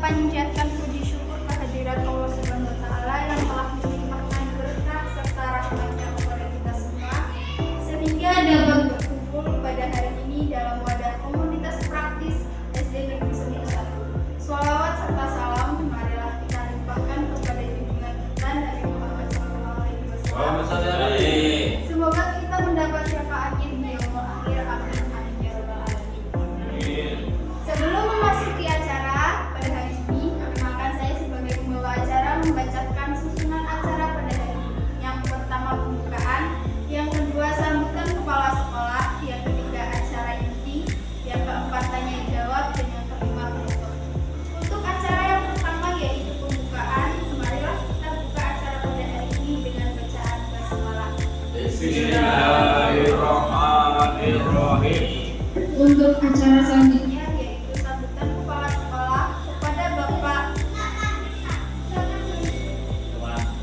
panjatkan puji syukur kehadirat Allah Subhanahu wa taala yang telah melimpahkan berkah serta rahmat-Nya kepada kita semua sehingga dapat berkumpul pada hari ini dalam wadah komunitas praktis SD Negeri Seni 1. Shalawat serta salam marilah kita limpahkan kepada junjungan kita Nabi Muhammad SAW. Semoga kita mendapat syafaatnya di yaumul akhir. Amin amin ya rabbal alamin. Sebelum memasuki acara pada hari ini, perkenalkan saya sebagai pembawa acara membacakan susunan acara pada hari ini. Yang pertama pembukaan, yang kedua sambutan kepala sekolah, yang ketiga acara inti, yang keempat tanya jawab, dan yang kelima penutup. Untuk acara yang pertama yaitu pembukaan, marilah kita buka acara pada hari ini dengan bacaan basmalah. Bismillahirrahmanirrahim. Untuk acara selanjutnya yaitu sambutan kepala sekolah kepada Bapak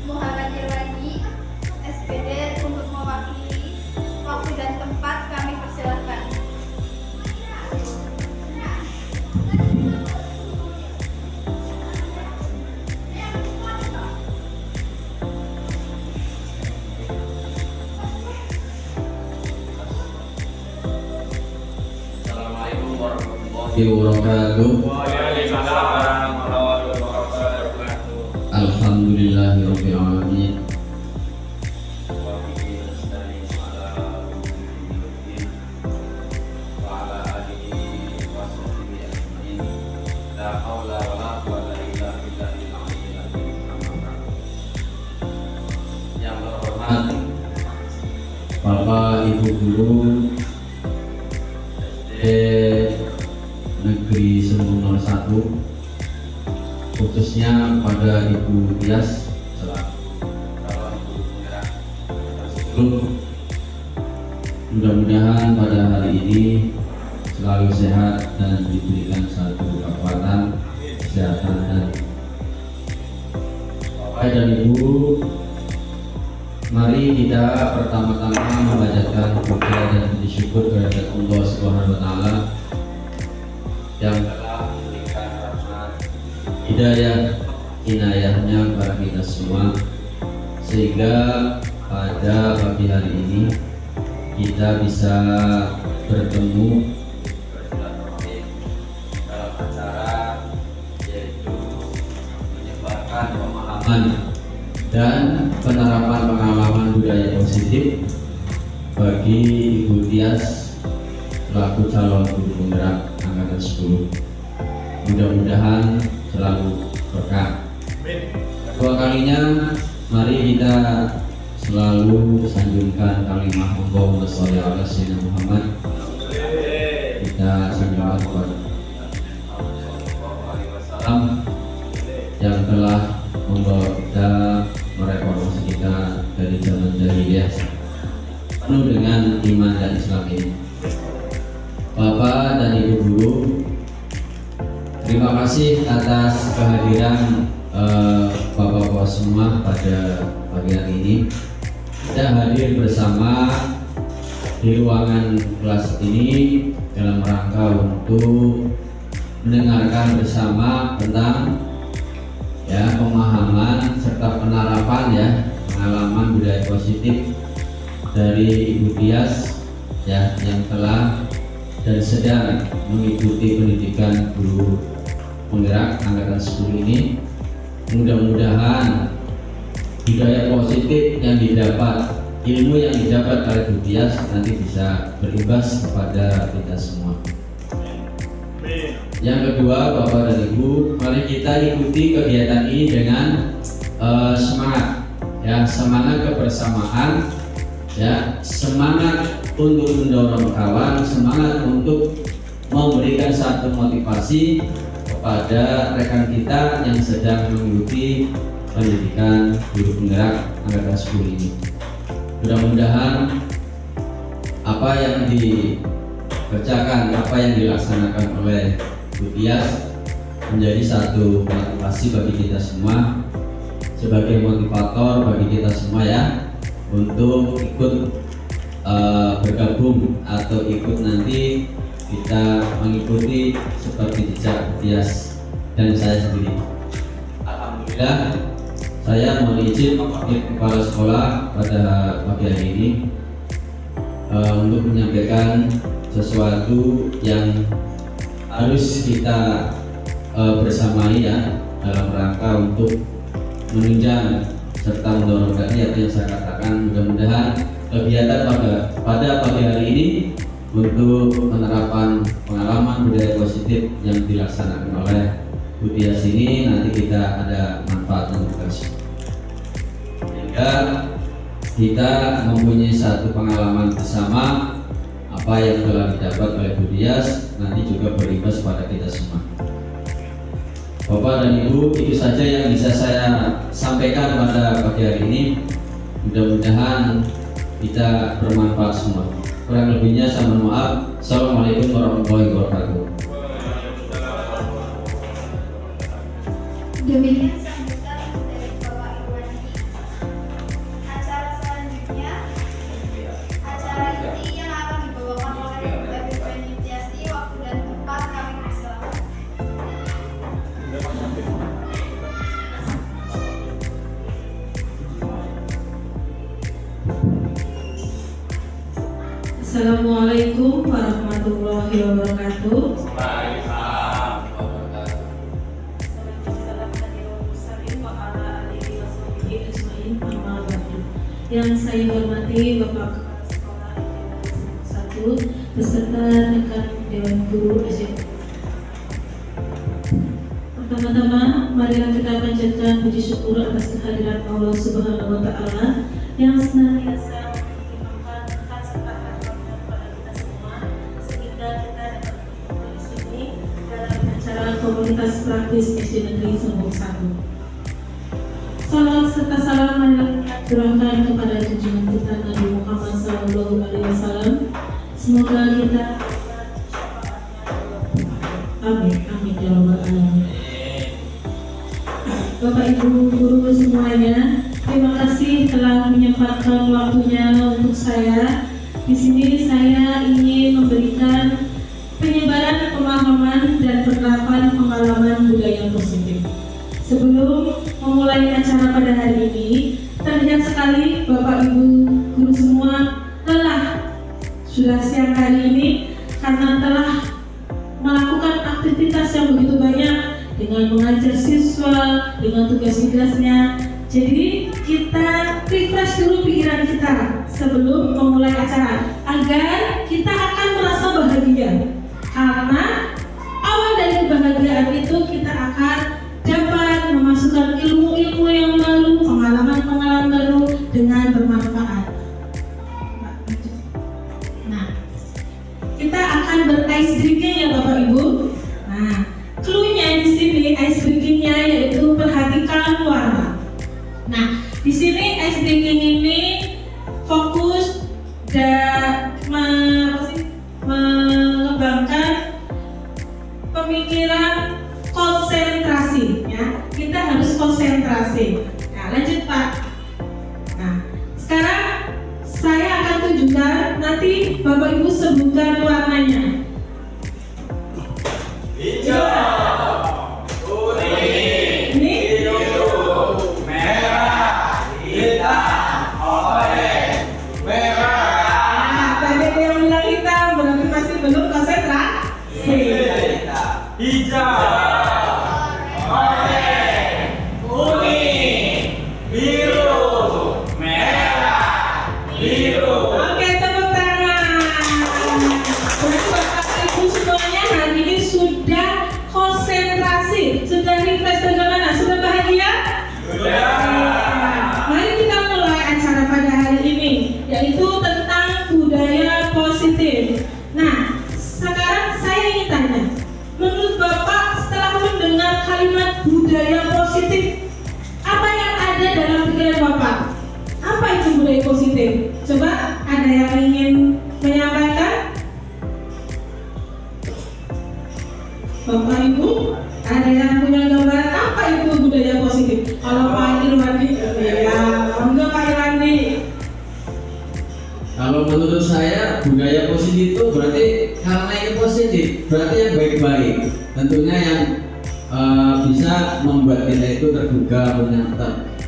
Muhammad Irwandi SPD untuk mewakili. Waktu dan tempat kami persilahkan. Assalamualaikum warahmatullahi wabarakatuh. Waalaikumsalam warahmatullahi wabarakatuh. Alhamdulillahirabbil alamin. Yang terhormat Bapak Ibu guru SD Negeri Seni 1, khususnya pada Ibu Tias selaku calon guru penggerak tersebut, mudah-mudahan pada hari ini selalu sehat dan diberikan satu kekuatan, kesehatan dan Bapak dan Ibu, mari kita pertama-tama memanjatkan puja dan puji syukur kepada Allah Subhanahu wa taala yang telah memberikan rahmat, hidayah, inayahnya kepada kita semua sehingga pada pagi hari ini kita bisa bertemu bersilaturahim dalam acara yaitu menyebarkan pemahaman dan penerapan pengalaman budaya positif bagi Ibu Tias selaku calon guru penggerak angkatan 10. Mudah-mudahan selalu berkah. Kedua kalinya, mari kita selalu sanjungkan kalimah Allahumma sholli ala sayyidina Muhammad. Kita sanjungkan kepada Wasallam yang telah membawa kita mereformasi kita dari zaman jahiliyah penuh dengan iman dan Islam ini. Bapak dan Ibu guru, terima kasih atas kehadiran Bapak-bapak semua pada pagi hari ini. Kita hadir bersama di ruangan kelas ini dalam rangka untuk mendengarkan bersama tentang pemahaman serta penerapan pengalaman budaya positif dari Ibu Tias yang telah dan sedang mengikuti pendidikan guru penggerak angkatan 10 ini. Mudah-mudahan budaya positif yang didapat, ilmu yang didapat oleh Ibu Tias nanti bisa berimbas kepada kita semua. Yang kedua, Bapak dan Ibu, mari kita ikuti kegiatan ini dengan semangat, semangat kebersamaan, semangat untuk mendorong kawan, semangat untuk memberikan satu motivasi kepada rekan kita yang sedang mengikuti pendidikan guru penggerak angkatan 10 ini. Mudah-mudahan apa yang dikerjakan, apa yang dilaksanakan oleh Bu Tias menjadi satu motivasi bagi kita semua, sebagai motivator bagi kita semua untuk ikut bergabung atau ikut nanti kita mengikuti seperti jejak Bu Tias dan saya sendiri. Alhamdulillah, saya mohon izin mewakili kepala sekolah pada pagi hari ini untuk menyampaikan sesuatu yang harus kita bersamai ya, dalam rangka untuk menunjang serta mendorong tadi apa yang saya katakan. Mudah-mudahan kegiatan pada pagi hari ini untuk penerapan pengalaman budaya positif yang dilaksanakan oleh Bu Tias ini nanti kita ada manfaat untuk kita, sehingga kita mempunyai satu pengalaman bersama apa yang telah didapat oleh Bu Tias nanti juga berimbas pada kita semua. Bapak dan Ibu, itu saja yang bisa saya sampaikan pada pagi hari ini. Mudah-mudahan kita bermanfaat semua. Kurang lebihnya saya mohon maaf. Assalamualaikum warahmatullahi wabarakatuh. Demikian sambutan dari Bapak Ibu Wandi. Acara selanjutnya, acara inti yang akan dibawakan oleh Ibu Wandi Tiasti. Waktu dan tempat kami persilakan. Assalamualaikum warahmatullahi wabarakatuh. Yang saya hormati Bapak Kepala Sekolah 1 beserta rekan Dewan Guru SMP. Pertama-tama, marilah kita panjatkan puji syukur atas kehadiran Allah Subhanahu wa Ta'ala yang senantiasa mengirimkan berkat serta rahmatnya kepada kita semua, sehingga kita dapat berkumpul di sini dalam acara komunitas praktis SD Negeri Sembong 1. Salam serta salam marilah kita curahkan kepada junjungan kita Nabi Muhammad SAW. Semoga kita amin amin ya rabbal alamin. Bapak Ibu guru semuanya, terima kasih telah menyempatkan waktunya untuk saya. Di sini saya ingin memberikan penyebaran pemahaman dan penerapan pengalaman budaya positif. Sebelum memulai acara pada hari ini, terlihat sekali Bapak Ibu guru semua lelah sudah siang hari ini karena telah melakukan aktivitas yang begitu banyak dengan mengajar siswa, dengan tugas-tugasnya. Jadi kita refresh dulu pikiran kita sebelum memulai acara agar kita akan merasa bahagia, karena awal dari kebahagiaan itu kita akan dapat memasukkan ilmu-ilmu yang baru, pengalaman-pengalaman baru dengan bermanfaat. Nah, kita akan ber-ice breaking ya Bapak Ibu. Nah, clue-nya di sini ice breaking-nya yaitu perhatikan warna. Nah, di sini ice breaking ini fokus dan mengembangkan pemikiran konsentrasi ya. Kita harus konsentrasi. Nah, lanjut Pak. Nah, sekarang saya akan tunjukkan, nanti Bapak Ibu sebutkan warnanya. Hijau, kuning, biru, merah, hitam, oranye, merah. Nah, tadi ada yang bilang hitam, berarti masih belum konsentrasi. Hijau, oranye, kuning, biru, merah, biru. Oke, tepuk tangan. Berarti Bapak Ibu semuanya hari ini sudah konsentrasi, sudah refresh bagaimana? Sudah bahagia? Sudah. Mari kita mulai acara pada hari ini, yaitu tentang budaya positif. Nah, sekarang saya ingin tanya, menurut Bapak setelah mendengar kalimat budaya positif, apa yang ada dalam pikiran Bapak? Apa itu budaya positif? Coba ada yang ingin menyampaikan? Bapak Ibu, ada yang punya gambaran apa itu budaya positif? Kalau Pak Irwandi, ya, enggak Pak Irwandi. Kalau menurut saya budaya positif itu berarti karena ini positif, berarti yang baik-baik. Tentunya yang bisa membuat kita itu tergugah punya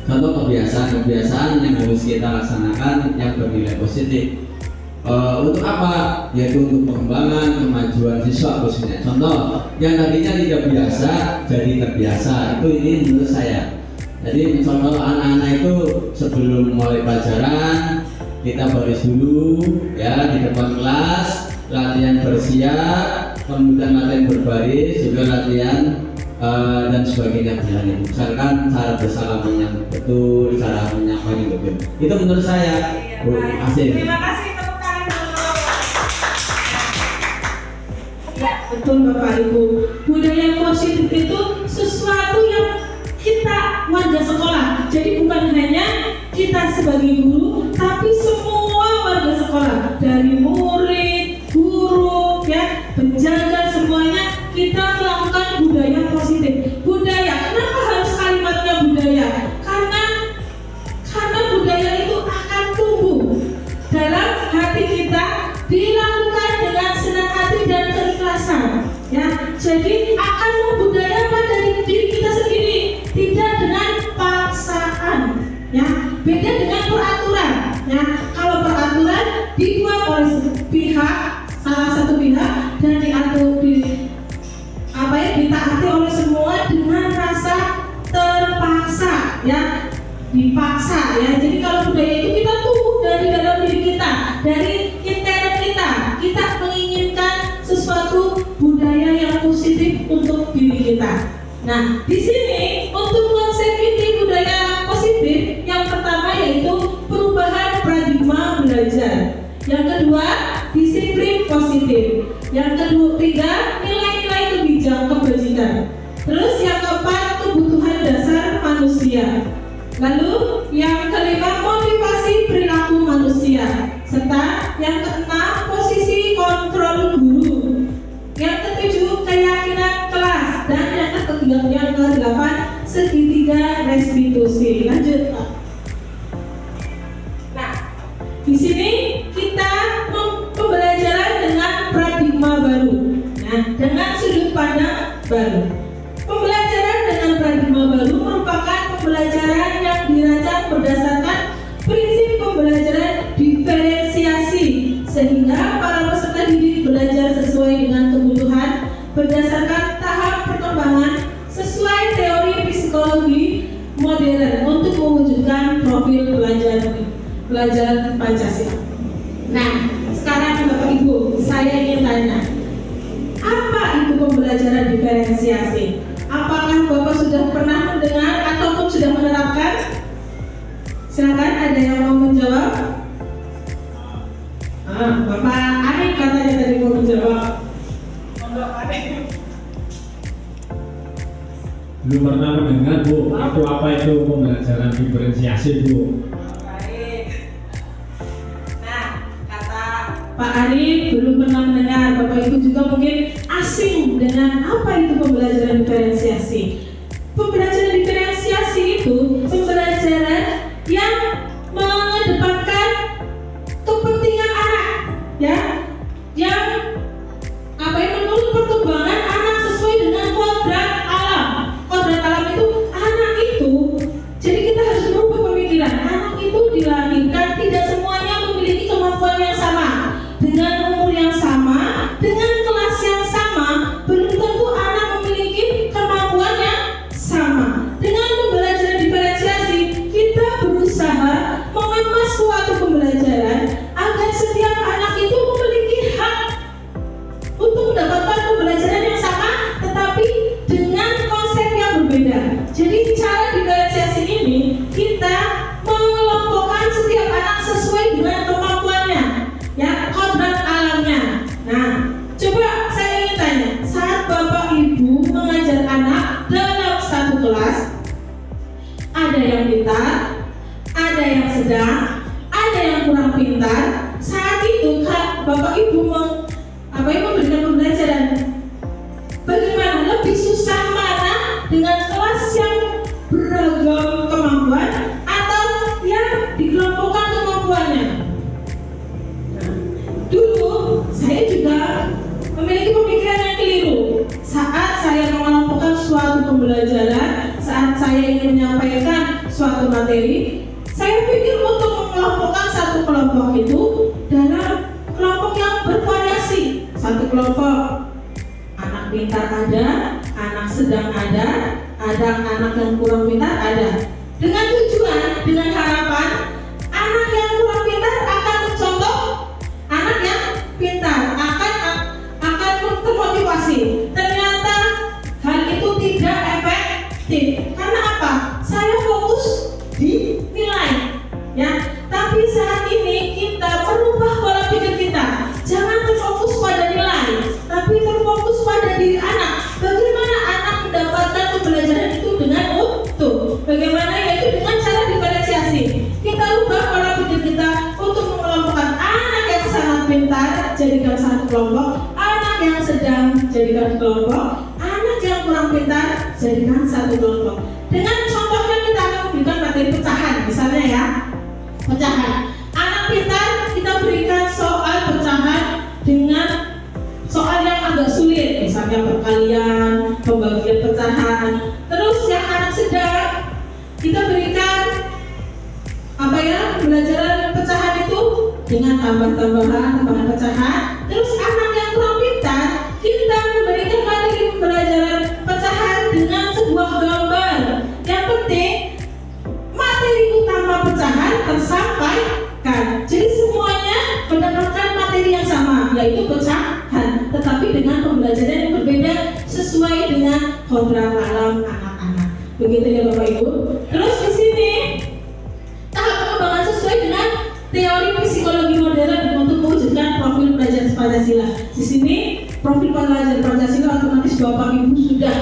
contoh kebiasaan yang harus kita laksanakan yang bernilai positif. Untuk apa? Yaitu untuk pengembangan kemajuan siswa khususnya. Contoh yang tadinya tidak biasa jadi terbiasa, itu ini menurut saya. Jadi contoh anak-anak itu sebelum mulai pelajaran kita baris dulu ya di depan kelas, latihan bersiap, kemudian latihan berbaris, juga latihan dan sebagainya itu. Misalkan cara bersalaman yang betul, cara menyampaikan yang betul. Itu menurut saya. Terima kasih, tepuk tangan dulu. Ya, betul Bapak Ibu. Budaya positif itu sesuatu yang kita warga sekolah. Jadi bukan hanya kita sebagai guru, tapi semua warga sekolah, dari murid, guru, ya, penjaga, semuanya kita melakukan budaya positif. Budaya, kenapa harus kalimatnya budaya? Karena budaya itu akan tumbuh dalam hati kita, dilakukan dengan senang hati dan keikhlasan. Ya, jadi akan membudayakan dari diri kita sendiri, tidak dengan paksaan. Ya, beda dengan peraturan. Ya, kalau peraturan dibuat oleh salah satu pihak dan ditaati oleh semua dengan rasa terpaksa, ya, dipaksa, ya. Jadi kalau budaya itu kita tumbuh dari dalam diri kita, dari intern kita menginginkan sesuatu budaya yang positif untuk diri kita. Nah, di sini untuk konsep inti budaya positif yang pertama yaitu perubahan paradigma belajar. Yang kedua, disiplin positif. Yang ketiga, nilai-nilai kebajikan. Terus yang keempat, kebutuhan dasar manusia. Lalu yang kelima, motivasi perilaku manusia. Serta yang keenam, posisi kontrol guru. Yang ketujuh, keyakinan kelas. Dan yang kedelapan, segitiga restitusi. Lanjut, Pak. Nah, di sini kita pembelajaran dengan paradigma baru. Nah, dengan sudut pandang baru. Pembelajaran dengan paradigma baru merupakan pembelajaran yang dirancang berdasarkan prinsip pembelajaran diferensiasi, sehingga para peserta didik belajar sesuai dengan kebutuhan berdasarkan tahap perkembangan sesuai teori psikologi modern untuk mewujudkan profil pelajaran Pancasila. Nah, sekarang Bapak Ibu, saya ingin tanya, apa itu pembelajaran diferensiasi? Apakah Bapak sudah pernah mendengar ataupun sudah menerapkan? Silakan, ada yang mau menjawab? Bapak Arif katanya tadi mau menjawab. Belum pernah mendengar, Bu. Itu apa itu pembelajaran diferensiasi, Bu? Baik. Nah, kata Pak Arif belum pernah mendengar. Bapak Ibu juga mungkin asing dengan apa itu pembelajaran diferensiasi. Pembelajaran diferensiasi itu pembelajaran yang mengedepankan kepentingan anak, ya, yang menurut perkembangan anak sesuai dengan kodrat alam. Kodrat alam itu anak itu, jadi kita harus merubah pemikiran. Anak itu dilahirkan tidak semuanya memiliki kemampuan yang sama, dengan umur yang sama, dengan kelas yang sama, belum tentu anak memiliki kemampuan yang sama. Dengan pembelajaran diferensiasi, kita berusaha mengemas suatu pembelajaran agar setiap anak itu memiliki hak untuk mendapatkan pembelajaran yang sama, tetapi dengan konsep yang berbeda. Jadi cara diferensiasi ini kita mengelompokkan setiap anak sesuai dengan kemampuannya, ya, kodrat alamnya. Nah, coba saya ingin tanya, saat Bapak Ibu mengajar anak dalam satu kelas, ada yang pintar, ada yang sedang, ada yang kurang pintar. Saat itu Bapak Ibu memberikan pembelajaran, bagaimana lebih susah mana dengan kelas yang beragam kemampuan atau yang dikelompokkan kemampuannya? Nah, dulu saya juga memiliki pemikiran yang keliru saat saya mengelompokkan suatu menyampaikan suatu materi, saya pikir untuk mengelompokkan satu kelompok itu dalam kelompok yang bervariasi. Satu kelompok anak pintar ada, anak sedang ada anak yang kurang pintar ada. Dengan tujuan, dengan harapan anak yang kurang pintar akan mencontoh anak yang pintar, akan termotivasi. Ternyata hal itu tidak efektif. Karena apa? Saya fokus di nilai, ya. Tapi saat ini kita merubah pola pikir kita. Jangan terfokus pada nilai, tapi terfokus pada diri anak. Bagaimana anak mendapatkan pembelajaran itu dengan utuh? Bagaimana? Yaitu dengan cara diferensiasi. Kita ubah pola pikir kita untuk mengelompokkan anak yang sangat pintar, jadikan satu kelompok, anak yang sedang jadikan kelompok, anak yang kurang pintar jadikan satu kelompok. Dengan contohnya kita akan memberikan materi pecahan, misalnya ya, pecahan. Anak pintar kita berikan soal pecahan dengan soal yang agak sulit, misalnya perkalian, pembagian pecahan. Terus yang anak sedang kita berikan apa ya, pembelajaran pecahan itu dengan tambahan pecahan. Terus anak yang kurang pintar kita memberikan materi pembelajaran pecahan dengan sebuah gambar. Yang penting materi utama pecahan tersampaikan. Jadi semuanya mendapatkan materi yang sama, yaitu pecahan, tetapi dengan pembelajaran yang berbeda sesuai dengan kodrat alam anak-anak. Begitu ya Bapak Ibu. Terus di sini tahap pengembangan sesuai dengan teori psikologi modern untuk mewujudkan profil pelajar Pancasila. Di sini profil pelajar Pancasila otomatis Bapak Ibu sudah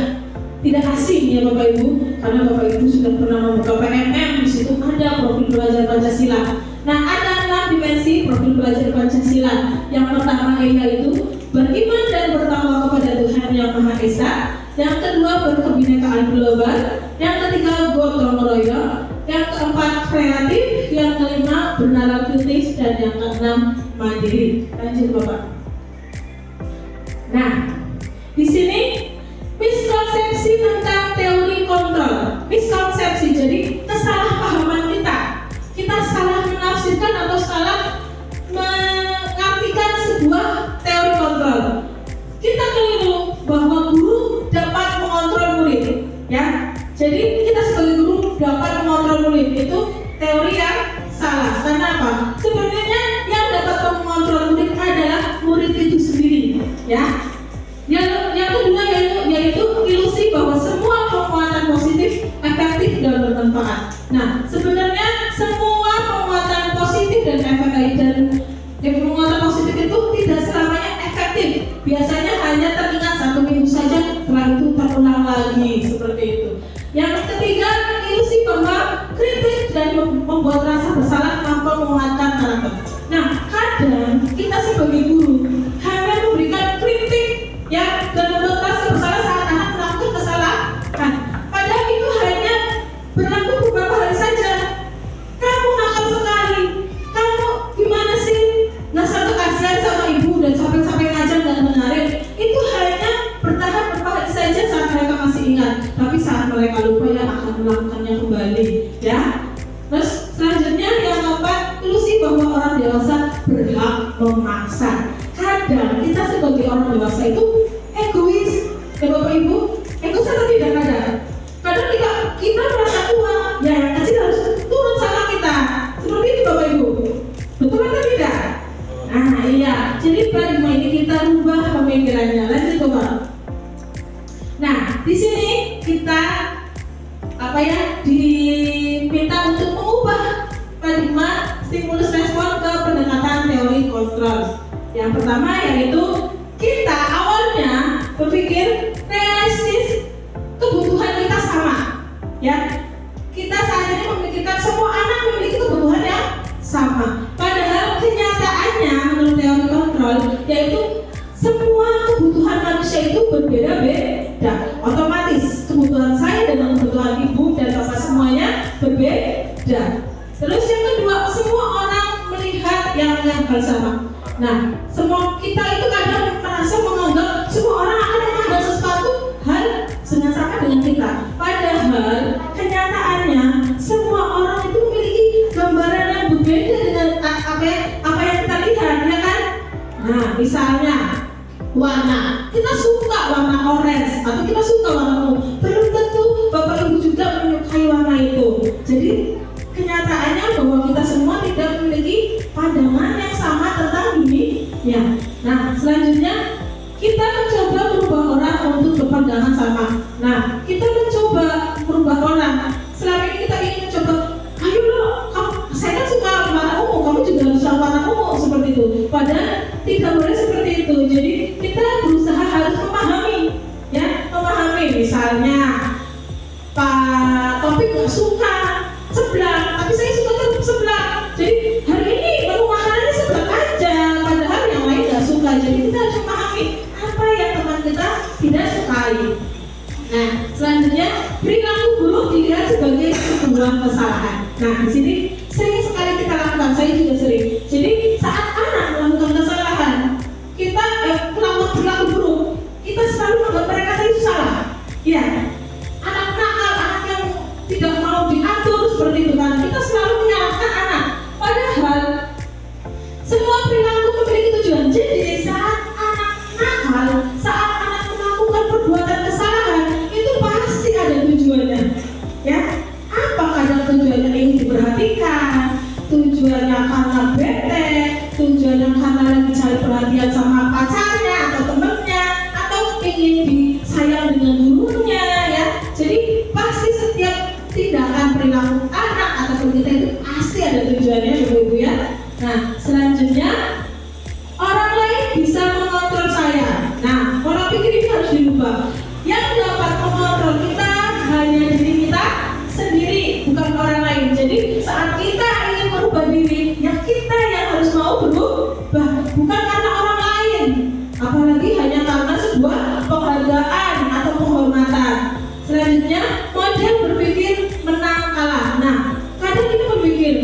tidak asing ya Bapak Ibu, karena Bapak Ibu sudah pernah membuka PMM. Di situ ada profil pelajar Pancasila. Nah, ada 6 dimensi profil pelajar Pancasila. Yang pertama yaitu beriman dan bertakwa kepada Tuhan Yang Maha Esa. Yang kedua berkebinekaan global. Yang ketiga gotong royong. Yang keempat kreatif. Yang kelima bernalar kritis. Dan yang keenam mandiri. Lanjut Bapak. Nah, di sini miskonsepsi tentang teori kontrol. Miskonsepsi, jadi kesalahpahaman kita. Kita salah menafsirkan atau salah mengartikan sebuah teori kontrol. Kita keliru bahwa guru dapat mengontrol murid, ya. Jadi kita sebagai guru dapat mengontrol murid, itu teori yang salah. Karena apa? Sebenarnya yang dapat mengontrol murid adalah murid itu sendiri, ya. Yang kedua yaitu ilusi bahwa semua penguatan positif efektif dan bermanfaat. Nah, sebenarnya semua penguatan positif dan penguatan positif itu tidak selamanya efektif. Biasanya hanya teringat 1 minggu saja, setelah itu terulang lagi seperti itu. Yang ketiga, ilusi bahwa kritik dan membuat rasa bersalah mampu menguatkan karakter. Nah, kadang kita sebagai guru hanya memberikan kritik, ya, dan membuat rasa bersalah saat anak melakukan kesalahan. Padahal itu hanya berlaku beberapa hari saja. Kamu nakal sekali, kamu gimana sih, nggak satu kasihan sama ibu dan sampai ngajar dan menarik. Itu hanya bertahan beberapa hari saja saat mereka masih ingat. Tapi saat mereka lupa ya akan melakukannya kembali, ya. Terus selanjutnya yang keempat, ilusi bahwa orang dewasa berhak memaksa. Kadang kita sebagai orang dewasa itu egois, ya Bapak Ibu. Egois atau tidak kadang? Kadang kita merasa tua, ya yang kecil harus turun sama kita. Seperti itu Bapak Ibu. Betul atau tidak? Nah iya, jadi paradigma ini kita rubah pemikirannya. Lanjut Bapak. Nah di sini kita diminta untuk mengubah paradigma stimulus respon ke pendekatan teori kontrol. Yang pertama yaitu kita awalnya berpikir realistis, kebutuhan kita sama, ya. Kita saat ini memikirkan semua anak memiliki kebutuhan yang sama. Padahal kenyataannya menurut teori kontrol yaitu semua kebutuhan manusia itu berbeda-beda. Otomatis kebutuhan saya dengan kebutuhan ibu dan bapak semuanya berbeda. Terus yang kedua, semua orang melihat yang hal sama. Nah, semua kita itu kadang merasa menganggap semua orang akan menganggap sesuatu hal sama dengan kita. Padahal kenyataannya Nah, misalnya warna, kita suka warna orange atau kita suka warna ungu, belum tentu Bapak Ibu juga menyukai warna itu. Jadi kenyataannya bahwa kita semua tidak memiliki pandangan yang sama tentang ini. Ya. Nah, selanjutnya kita mencoba merubah orang untuk berpandangan sama. Nah, kita mencoba merubah orang. Selama ini kita ingin mencoba, ayo loh, saya kan suka warna ungu, kamu juga harus suka warna ungu, seperti itu. Padahal tidak boleh seperti itu. Jadi kita berusaha harus memahami, ya, memahami. Misalnya Pak Topik nggak suka seblak, tapi saya suka seblak. Jadi hari ini menu makanannya seblak aja, padahal yang lain nggak suka. Jadi kita harus memahami apa yang teman kita tidak sukai. Nah, selanjutnya perilaku buruk dilihat sebagai sebuah kesalahan. Nah, di sini sering sekali kita lakukan, saya juga sering. Jadi saat anak melakukan kesalahan, kita melakukan perilaku buruk, kita selalu menganggap mereka itu salah. Ya, anak nakal, anak yang tidak mau diatur seperti itu kan, kita selalu menyalahkan anak. Padahal semua perilaku memiliki tujuan. Jadi saat anak nakal, saat anak melakukan perbuatan kesalahan, itu pasti ada tujuannya. Ya, apa kadang tujuannya ingin diperhatikan, tujuannya karena bete, tujuannya karena lagi cari perhatian sama pacarnya atau temennya, atau ingin disayang dengan gurunya, ya. Jadi pasti setiap tindakan perilaku anak ataupun kita itu pasti ada tujuannya, Ibu ya. Nah, selanjutnya orang lain bisa mengontrol saya. Nah, pola pikir ini harus dirubah. Yang dapat mengontrol kita hanya diri kita sendiri, bukan orang lain. Jadi saat kita ingin merubah diri, ya kita yang harus mau berubah, bukan karena orang lain. Apalagi hanya karena sebuah penghargaan atau penghormatan. Selanjutnya, model berpikir menang kalah. Nah, kadang kita berpikir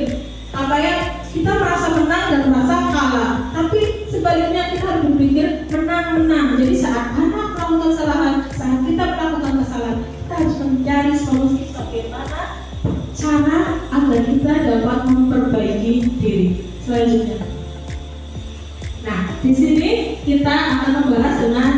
apa ya, kita merasa menang dan merasa kalah. Tapi sebaliknya kita harus berpikir menang-menang. Jadi saat anak melakukan kesalahan, saat kita melakukan kesalahan, kita harus mencari solusi bagaimana cara agar kita dapat memperbaiki diri. Selanjutnya, nah di sini kita akan membahas dengan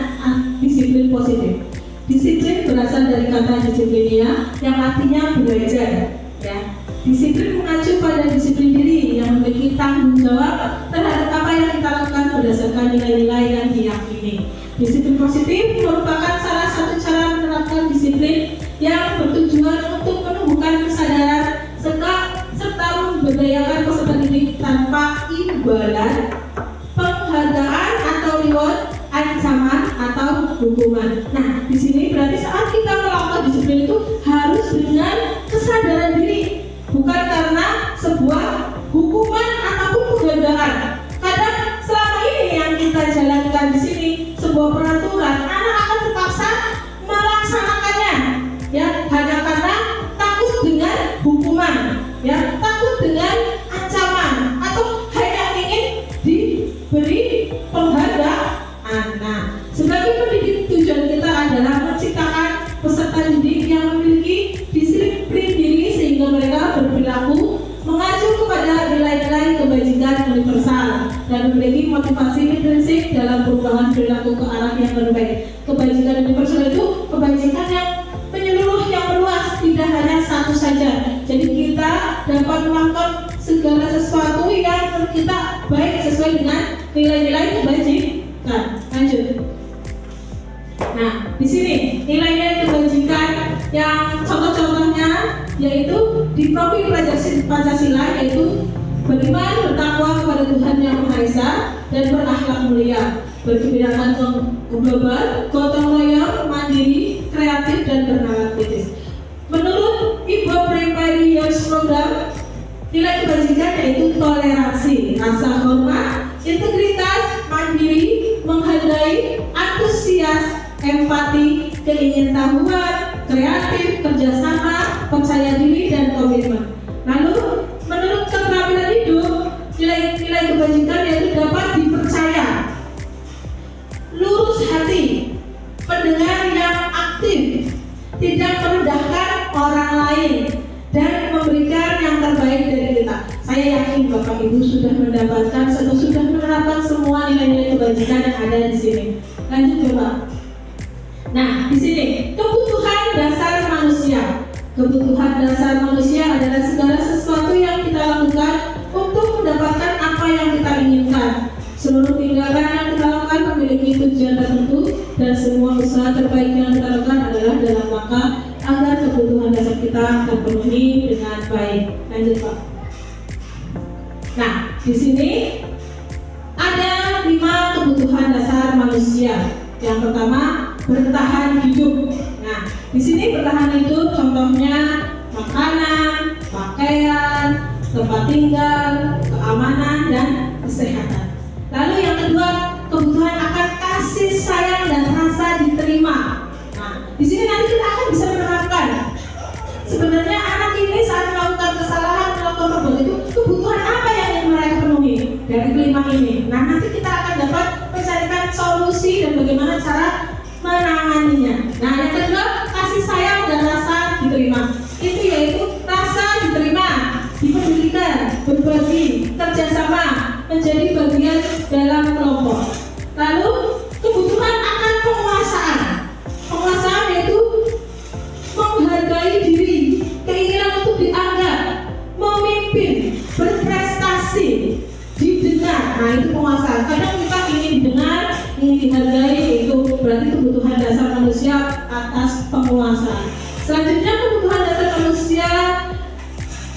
disiplin positif. Disiplin berasal dari kata disiplinia yang artinya belajar. Ya, disiplin mengacu pada disiplin diri yang memiliki tanggung jawab terhadap apa yang kita lakukan berdasarkan nilai-nilai yang diyakini. Disiplin positif merupakan salah satu cara menerapkan disiplin yang bertujuan untuk menumbuhkan kesadaran serta memberdayakan peserta didik tanpa imbalan, penghargaan atau reward, ancaman atau hukuman. Nah, di sini berarti saat kita melakukan disiplin itu harus dengan kesadaran diri, bukan karena sebuah hukuman ataupun penghargaan. Kadang selama ini yang kita jalankan di sini sebuah peraturan, anak akan terpaksa melaksanakannya, ya, hanya karena takut dengan hukuman, ya, takut dengan ancaman, atau hanya ingin diberi penghargaan. Nah, sebagai pendidik tujuan kita adalah menciptakan peserta didik yang memiliki disiplin diri sehingga mereka berperilaku mengacu kepada nilai-nilai kebajikan universal dan memiliki motivasi intrinsik dalam perubahan perilaku ke arah yang lebih baik. Kebajikan universal itu kebajikan yang menyeluruh, yang meluas, tidak hanya satu saja. Jadi kita dapat melakukan segala sesuatu yang menurut kita baik sesuai dengan nilai-nilai kebajikan. Lanjut. Nah, di sini nilai-nilai kebajikan yang contoh-contohnya yaitu di profil Pancasila, yaitu beriman, bertakwa kepada Tuhan Yang Maha Esa dan berakhlak mulia, berkebinekaan global, gotong royong, mandiri, kreatif dan bernalar kritis. Menurut Ibu Primary Years Program, nilai kebajikan yaitu toleransi, rasa hormat, integritas, mandiri, menghargai, antusias, empati, keingintahuan, kreatif, kerjasama, percaya diri, dan komitmen. Lalu, menurut keterampilan hidup, nilai-nilai kebajikan yaitu dapat dipercaya, lurus hati, pendengar yang aktif, tidak merendahkan orang lain, dan memberikan yang terbaik dari kita. Saya yakin Bapak Ibu sudah mendapatkan atau sudah menerapkan semua nilai-nilai kebajikan yang ada di sini. Lanjut coba. Nah, di sini kebutuhan dasar manusia. Kebutuhan dasar manusia adalah segala sesuatu yang kita lakukan untuk mendapatkan apa yang kita inginkan. Seluruh tindakan yang kita lakukan memiliki tujuan tertentu dan semua usaha terbaik yang kita lakukan adalah dalam rangka agar kebutuhan dasar kita terpenuhi dengan baik. Lanjut Pak. Nah, di sini ada 5 kebutuhan dasar manusia. Yang pertama, bertahan hidup. Nah, di sini bertahan hidup contohnya makanan, pakaian, tempat tinggal, keamanan dan kesehatan. Lalu yang kedua, kebutuhan akan kasih sayang dan rasa diterima. Nah, di sini nanti kita akan bisa menerapkan. Sebenarnya anak ini saat melakukan kesalahan, melakukan perbuatan itu, kebutuhan apa yang ingin mereka penuhi dari 5 ini. Nah, nanti kita akan dapat mencarikan solusi dan bagaimana cara menanganinya. Nah, yang kedua, kasih sayang dan rasa diterima. Itu yaitu rasa diterima, dipedulikan, berbagi, kerjasama, menjadi bagian dalam kelompok. Lalu kebutuhan akan penguasaan. Penguasaan yaitu menghargai diri, keinginan untuk dianggap, memimpin, berprestasi, didengar. Nah, itu penguasaan. Kadang kita ingin didengar, ingin dihargai, itu berarti kebutuhan dasar manusia atas penguasaan. Selanjutnya kebutuhan dasar manusia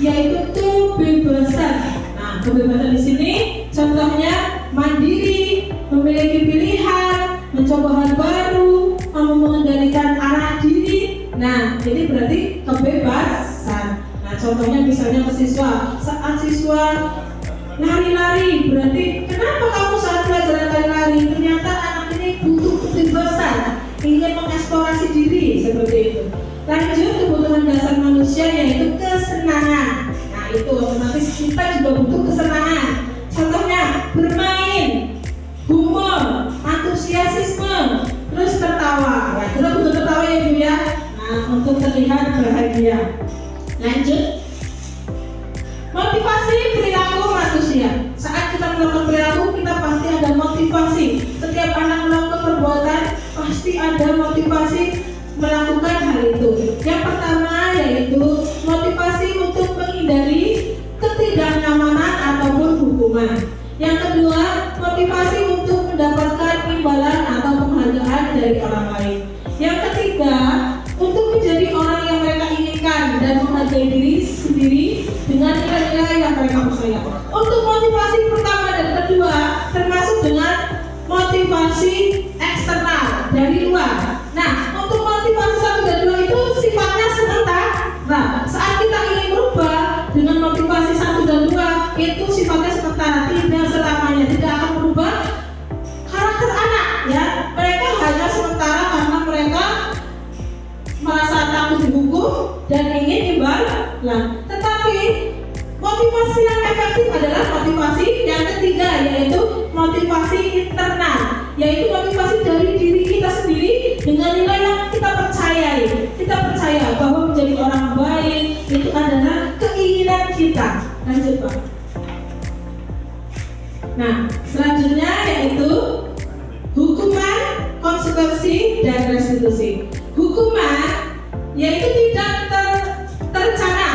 yaitu kebebasan. Nah, kebebasan di sini contohnya mandiri, memiliki pilihan, mencoba hal baru, mampu mengendalikan arah diri. Nah, jadi berarti kebebasan. Nah, contohnya misalnya ke siswa, saat siswa lari-lari, berarti kenapa kamu saat pelajaran lari-lari? Ternyata anak ini butuh kebebasan, ingin mengeksplorasi diri, seperti itu. Lanjut, kebutuhan dasar manusia yaitu kesenangan. Nah, itu otomatis kita juga butuh kesenangan. Contohnya bermain, humor, antusiasisme, terus tertawa. Nah, kita butuh tertawa ya Bu ya. Nah, untuk terlihat bahagia. Lanjut, motivasi perilaku manusia. Saat kita melakukan perilaku, kita pasti ada motivasi. Setiap anak melakukan perbuatan pasti ada motivasi melakukan hal itu. Yang pertama yaitu motivasi untuk menghindari ketidaknyamanan ataupun hukuman. Yang kedua, motivasi untuk mendapatkan imbalan atau penghargaan dari orang lain. Yang ketiga, untuk menjadi orang yang mereka inginkan dan menghargai diri sendiri dengan nilai-nilai yang mereka percaya. Untuk motivasi pertama dan kedua termasuk dengan motivasi eksternal dari luar. Nah, untuk motivasi 1 dan 2 itu sifatnya sementara. Nah, saat kita ingin merubah dengan motivasi 1 dan 2 itu sifatnya sementara, tidak selamanya, tidak akan merubah karakter anak ya. Mereka hanya sementara karena mereka merasa takut dihukum dan ingin imbalan. Tetapi motivasi yang efektif adalah motivasi yang ketiga, yaitu motivasi internal, yaitu motivasi dari diri kita sendiri dengan nilai yang kita percayai. Kita percaya bahwa menjadi orang baik itu adalah keinginan kita. Lanjut Pak. Nah, selanjutnya yaitu hukuman, konsekuensi, dan restitusi. Hukuman yaitu tidak terencana.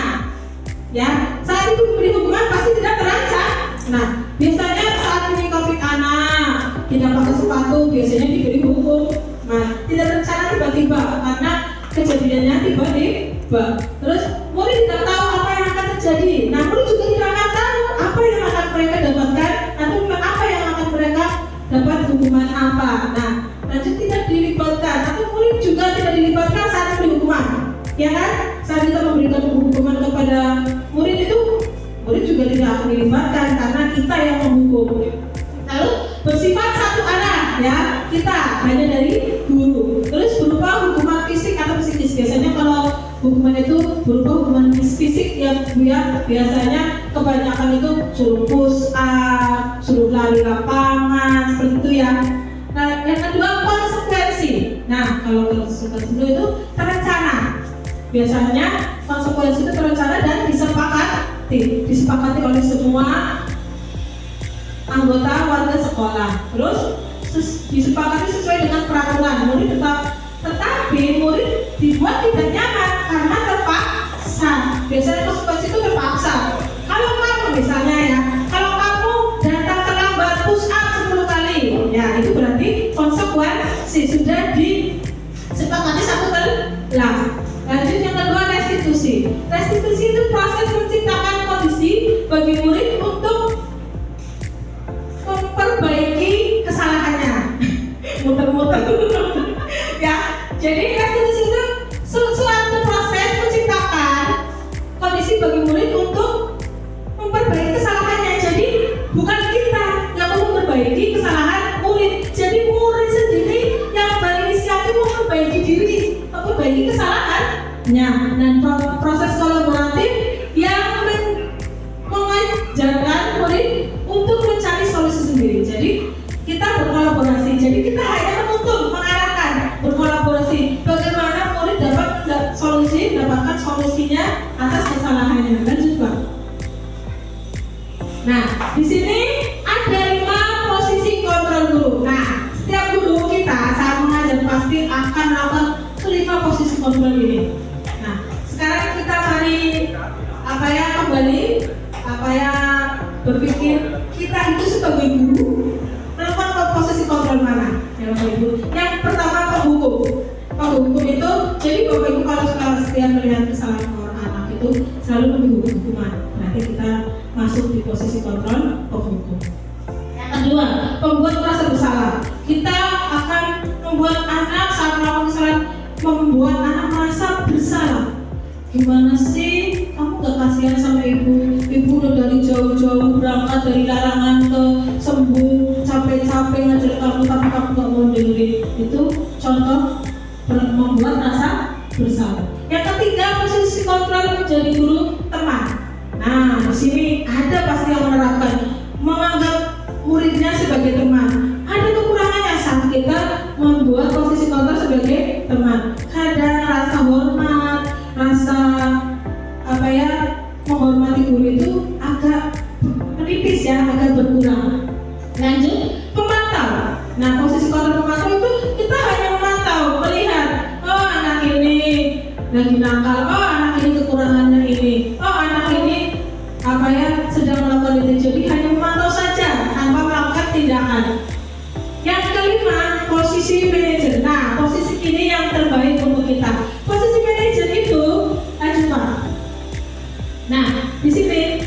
Ya, saat itu memberi hukuman pasti tidak terancam. Nah, biasanya saat menyikapi anak tidak pakai sepatu, biasanya diberi hukum. Nah, tidak terencana tiba-tiba karena kejadiannya tiba-tiba. Terus murid tidak tahu apa yang akan terjadi. Nah, murid juga tidak akan tahu apa yang akan mereka dapatkan atau apa yang akan mereka dapat hukuman apa. Nah, lanjut tidak dilibatkan atau murid juga tidak dilibatkan saat memberi hukuman. Ya kan? Saat kita memberikan hukuman kepada murid itu, murid juga tidak akan dilibatkan karena kita yang menghukum. Lalu bersifat satu arah ya, kita hanya dari guru. Terus berupa hukuman fisik atau psikis. Biasanya kalau hukuman itu berupa hukuman fisik ya Bu ya, biasanya kebanyakan itu suruh push up, suruh lari lapangan, seperti itu ya. Nah, yang kedua konsekuensi. Nah, kalau konsekuensi itu terencana. Biasanya konsekuensi itu terencana dan disepakati oleh semua anggota warga sekolah. Terus disepakati sesuai dengan peraturan murid tetapi murid dibuat tidak nyaman karena terpaksa. Biasanya konsekuensi itu terpaksa. Kalau kamu misalnya ya, kalau kamu datang terlambat push up 10 kali, ya itu berarti konsekuensi sudah disepakati satu kelas. Lanjut yang kedua, restitusi. Restitusi itu proses menciptakan kondisi bagi murid untuk memperbaiki kesalahannya. Muter-muter. Ya, jadi restitusi itu suatu proses menciptakan kondisi bagi murid untuk memperbaiki kesalahannya. Jadi bukan kita yang memperbaiki kesalahan murid. Jadi murid sendiri yang berinisiatif memperbaiki diri, memperbaiki kesalahannya. Dan proses kolaboratif yang mengajarkan murid untuk mencari solusi sendiri. Jadi kita berkolaborasi. Jadi kita hanya menuntun, mengarahkan, berkolaborasi. Bagaimana murid dapat mendapatkan solusinya atas kesalahannya. Lanjut Pak. Nah, di sini ada 5 posisi kontrol guru. Nah, setiap guru kita saat mengajar pasti akan melakukan 5 posisi kontrol ini. Nah, sekarang kita mari kembali berpikir kita itu sebagai guru melakukan posisi kontrol mana ya Bapak Ibu. Yang pertama penghukum itu, jadi Bapak Ibu kalau setiap melihat kesalahan orang anak itu selalu memberi hukuman, berarti kita masuk di posisi kontrol penghukum. Yang kedua, pembuat merasa bersalah. Kita akan membuat anak saat melakukan kesalahan, membuat anak merasa bersalah. Gimana sih kamu gak kasihan sama ibu? Ibu udah dari jauh-jauh berangkat dari larangan ke Sembu, capek-capek ngajar kamu tapi kamu gak mau dengerin. Itu contoh membuat rasa bersalah. Yang ketiga, posisi kontrol menjadi guru teman. Nah, di sini ada pasti yang menerapkan menganggap muridnya sebagai teman. Ada kekurangannya saat kita membuat posisi kontrol sebagai teman. Kadang rasa hormat, rasa menghormati guru itu agak menipis ya, agak berkurang. Lanjut, pemantau. Nah, posisi kontrol pemantau itu kita hanya memantau, melihat, oh anak ini lagi nakal, oh anak ini kekurangannya ini, oh anak ini sedang melakukan itu. Jadi hanya memantau saja tanpa melakukan tindakan. Yang kelima, posisi manajer. Nah, posisi ini yang terbaik untuk kita. Posisi manajer itu, lanjut Pak. Nah, di sini,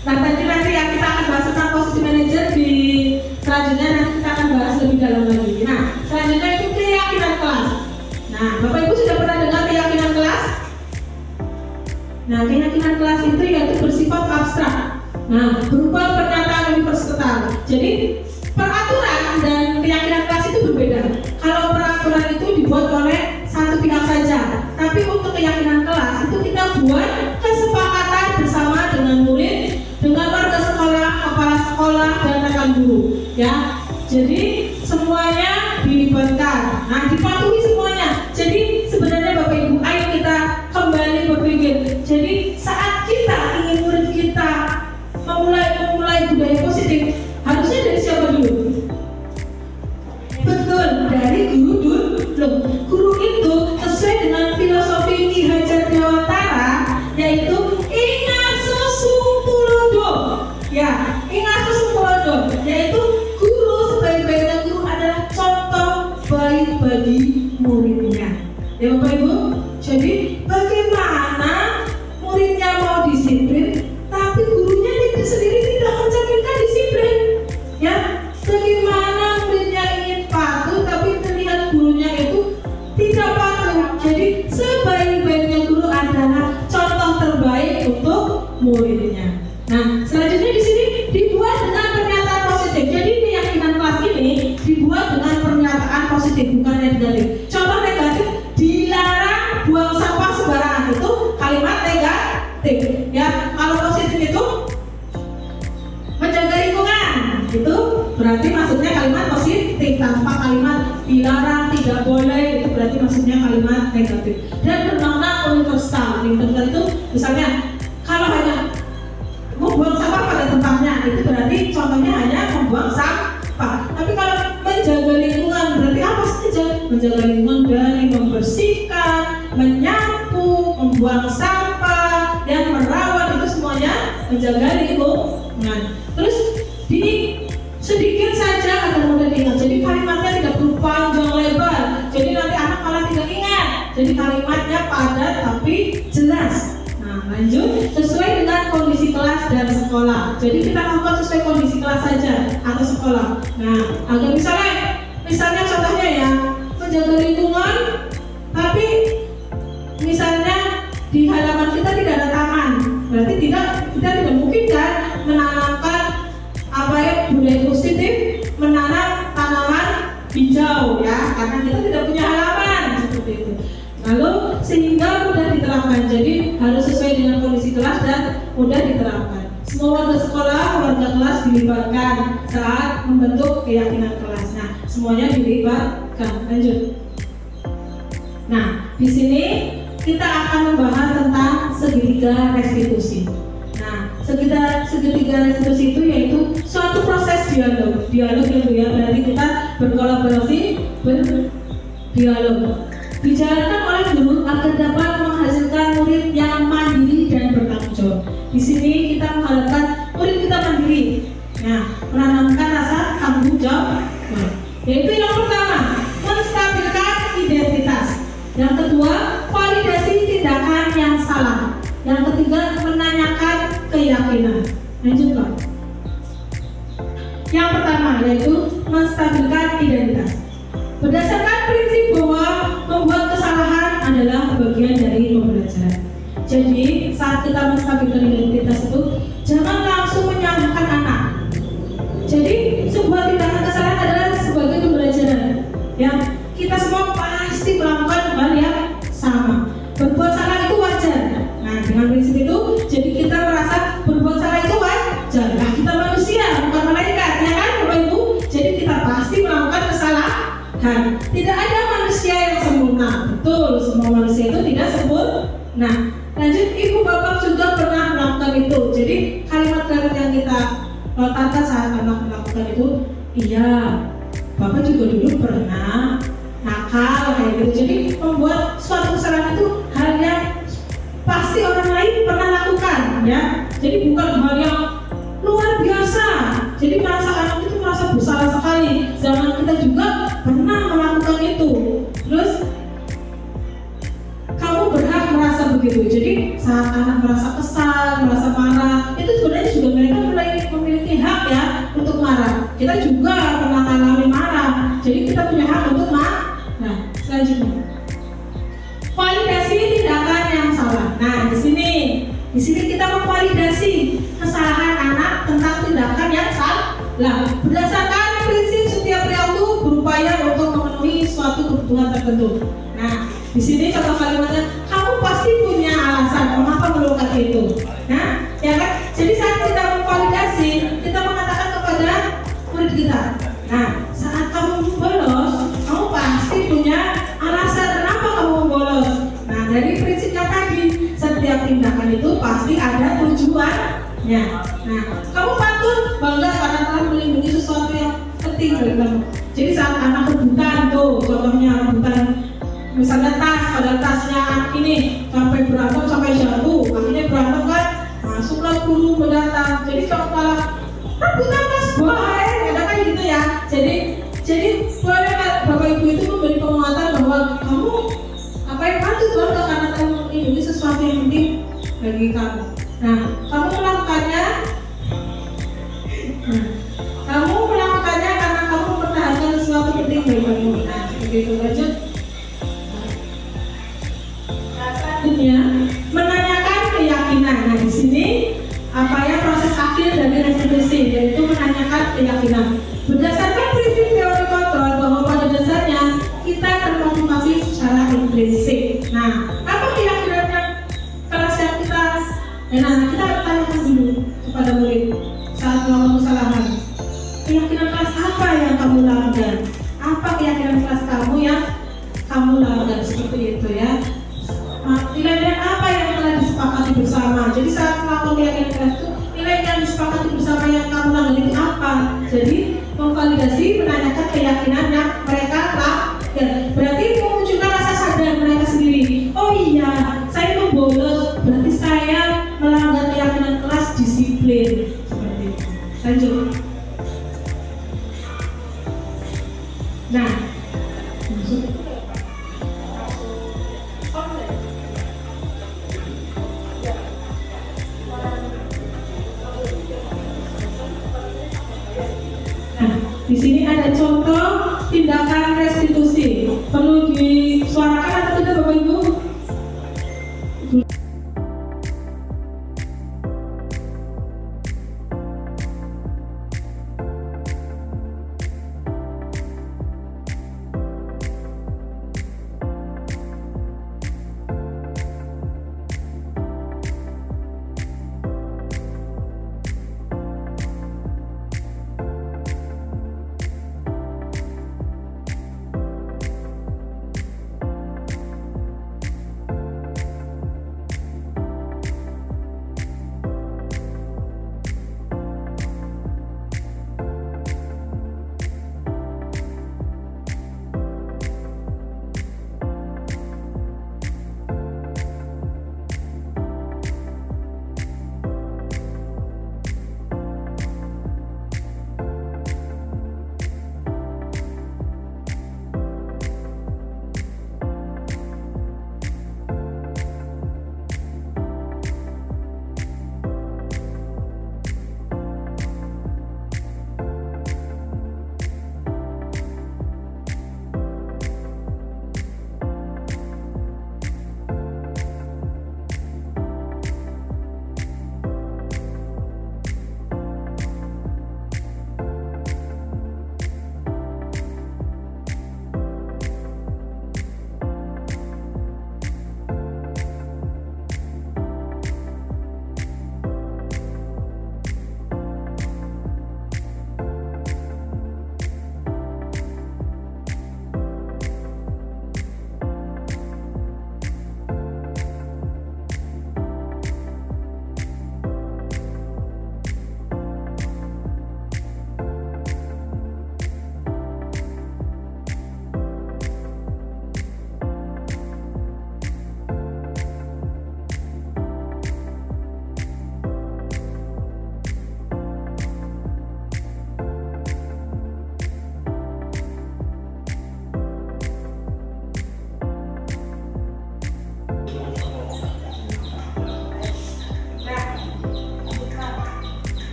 nanti yang kita akan bahas tentang posisi manajer di selanjutnya, nanti kita akan bahas lebih dalam lagi. Nah, selanjutnya itu keyakinan kelas. Nah, Bapak Ibu sudah pernah dengar keyakinan kelas? Nah, keyakinan kelas itu yaitu bersifat abstrak. Nah, berupa pernyataan universal. Jadi peraturan dan keyakinan kelas itu berbeda. Kalau peraturan itu dibuat oleh satu pihak saja, tapi untuk keyakinan kelas itu kita buat kesepakatan bersama dengan murid, dengan warga sekolah, kepala sekolah, dan rekan guru. Ya, jadi semuanya dilibatkan. Nah, dipatuhi semuanya. Jadi sebenarnya Bapak Ibu, ayo kita kembali berpikir. Jadi saat kita ingin murid kita memulai budaya positif, harusnya dari siapa dulu? Betul, dari guru dulu. Guru itu sesuai dengan filosofi Ki Hajar Dewantara, yaitu ingat susutulodo. Ya, ingat susutulodo, yaitu guru sebaik-baiknya guru adalah contoh baik bagi muridnya. Ya Bapak Ibu, jadi bagaimana muridnya mau disiplin, tapi gurunya sendiri tidak mencerminkan disiplin. Ya, bagaimana muridnya ingin patuh, tapi terlihat gurunya itu tidak patuh. Jadi sebaik-baiknya guru adalah contoh terbaik untuk muridnya. Nah, selanjutnya di sini dibuat dengan pernyataan positif. Jadi keyakinan kelas ini dibuat dengan pernyataan positif, bukan negatif. Contoh negatif, dilarang buang sampah sembarangan, itu kalimat negatif. Ya, kalau positif itu menjaga lingkungan, itu berarti maksudnya kalimat positif. Tanpa kalimat dilarang, tidak boleh, itu berarti maksudnya kalimat negatif. Dan bermakna universal. Universal itu misalnya kalau hanya mau buang sampah pada tempatnya, itu berarti contohnya menjaga lingkungan dari membersihkan, menyapu, membuang sampah, yang merawat, itu semuanya menjaga lingkungan. Terus di sedikit saja agar mudah diingat. Jadi kalimatnya tidak perlu panjang lebar. Jadi nanti anak malah tidak ingat. Jadi kalimatnya padat tapi jelas. Nah, lanjut sesuai dengan kondisi kelas dan sekolah. Jadi kita lakukan sesuai kondisi kelas saja atau sekolah. Nah, agar misalnya contohnya ya, menjaga lingkungan, tapi misalnya di halaman kita tidak ada taman, berarti kita tidak mungkin kan menanamkan budaya positif, menanam tanaman hijau ya, karena kita tidak punya halaman seperti itu. Lalu sehingga mudah diterapkan, jadi harus sesuai dengan kondisi kelas dan mudah diterapkan. Semua warga sekolah, warga kelas dilibatkan saat membentuk keyakinan kelas. Nah, semuanya dilibatkan. Lanjut. Nah, di sini kita akan membahas tentang segitiga restitusi. Nah, segitiga restitusi itu yaitu suatu proses dialog ya Bu ya, berarti kita berkolaborasi, berdialog, dijalankan oleh guru agar dapat menghasilkan murid yang mandiri dan bertanggung jawab. Di sini kita mengharapkan murid kita mandiri, nah, menanamkan rasa tanggung jawab. Yaitu yang pertama, menstabilkan identitas. Yang kedua, validasi tindakan yang salah. Yang ketiga, menanyakan keyakinan. Lanjut Pak. Yang pertama yaitu menstabilkan identitas. Berdasarkan prinsip bahwa membuat kesalahan adalah bagian dari pembelajaran. Jadi saat kita menstabilkan identitas itu jangan langsung menyalahkan anak. Jadi sebuah tindakan kesalahan adalah sebagai pembelajaran. Ya, kita semua pasti melakukan hal yang sama. Berbuat salah itu wajar. Nah, dengan prinsip itu, jadi kita merasa berbuat salah itu wajar. Nah, kita manusia, bukan malaikat, ya kan, Bapak Ibu? Jadi kita pasti melakukan kesalahan. Tidak ada manusia yang sempurna. Betul, semua manusia itu tidak sempurna. Nah, lanjut, Ibu Bapak juga pernah melakukan itu. Jadi kalimat-kalimat yang kita lontarkan saat anak melakukan itu, iya, Bapak juga dulu pernah nakal kayak gitu. Jadi membuat suatu kesalahan itu hal yang pasti orang lain pernah lakukan ya. Jadi bukan hal yang luar biasa. Jadi merasa anak itu merasa bersalah sekali. Zaman kita juga pernah melakukan itu. Terus kamu berhak merasa begitu. Jadi saat anak merasa kesal, merasa marah, itu sebenarnya juga mereka memiliki hak ya untuk marah. Kita juga pernah mengalami marah. Jadi kita punya hak untuk marah. Nah, selanjutnya validasi tindakan yang salah. Nah, di sini kita memvalidasi kesalahan anak tentang tindakan yang salah. Berdasarkan prinsip setiap perilaku berupaya untuk memenuhi suatu kebutuhan tertentu. Nah, di sini contoh kalimatnya, kamu pasti punya alasan mengapa melakukan itu. Nah, ya kan? Jadi saat kita memvalidasi, kita mengatakan kepada murid kita, nah, saat kamu bolos, kamu pasti punya alasan kenapa kamu bolos. Nah, dari prinsipnya tadi, setiap tindakan itu pasti ada tujuannya. Nah, kamu patut bangga karena telah melindungi sesuatu yang penting bagi kamu. Jadi saat anak rebutan tuh, contohnya rebutan misalnya tas, pada tasnya ini sampai berantem sampai jatuh, akhirnya berantem kan, masuklah guru mendatang. Jadi kalau malah rebutan tas bahaya, ada kan gitu ya. Jadi boleh Bapak Ibu itu memberi penguatan bahwa kamu apa yang patut bangga karena kamu melindungi sesuatu yang penting bagi kamu. Nah, kamu melakukannya karena kamu mempertahankan sesuatu penting bagi kamu. Nah, begitu lanjut. Selanjutnya, menanyakan keyakinan. Nah, di sini apa ya proses akhir dari restitusi, yaitu menanyakan keyakinan. Berdasarkan prinsip teori kontrol bahwa pada dasarnya kita termotivasi secara intrinsik. Nah, apa keyakinan yang kelas yang kita tanyakan dulu kepada murid saat melakukan kesalahan. Keyakinan kelas apa yang kamu lakukan? Apa keyakinan kelas kamu yang kamu lakukan seperti itu ya? Nilai-nilai apa yang telah disepakati bersama? Jadi saat melakukan keyakinan kelas itu nilai yang disepakati bersama yang kamu lakukan itu apa? Jadi memvalidasi, menanyakan keyakinan yang mereka lakukan. Nah, maksud di sini ada contoh tindakan restitusi. Perlu disuarakan atau tidak Bapak Ibu?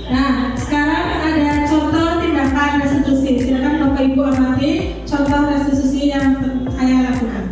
Nah, sekarang ada contoh tindakan restitusi. Silakan Bapak Ibu amati contoh restitusi yang saya lakukan.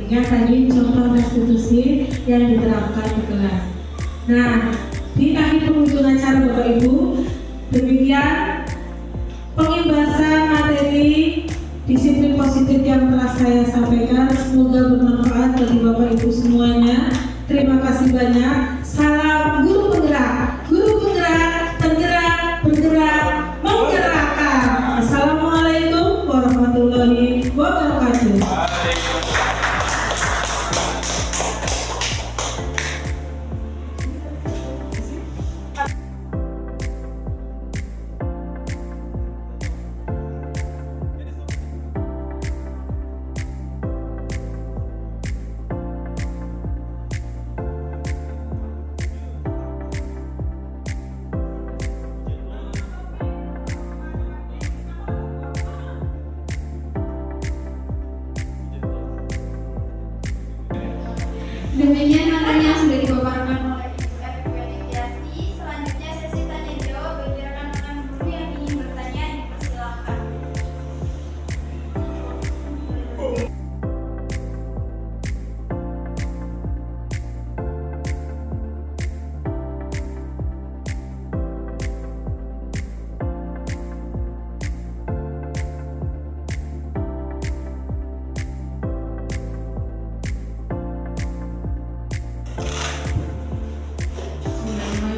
Demikian tadi contoh restitusi yang diterapkan di kelas. Nah, di akhir penghujung acara Bapak Ibu, demikian pengimbasan materi disiplin positif yang telah saya sampaikan. Semoga bermanfaat bagi Bapak Ibu semuanya. Terima kasih banyak. Salam guru penggerak.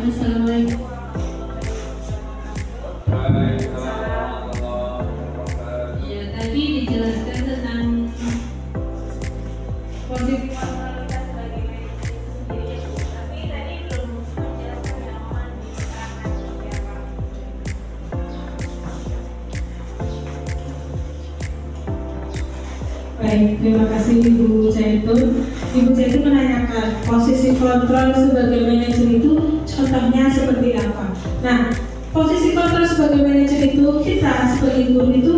Wassalamualaikum. Ya, tadi dijelaskan tentang posisi kontrol kita sebagai manajer itu sendiri, tapi tadi belum menjelaskan ya, mohon diterangkan seperti apa. Baik, terima kasih Ibu Zaitun. Ibu Zaitun menanyakan posisi kontrol sebagai manajer itu contohnya seperti apa. Nah, posisi kontrol sebagai manajer itu kita sebagai guru itu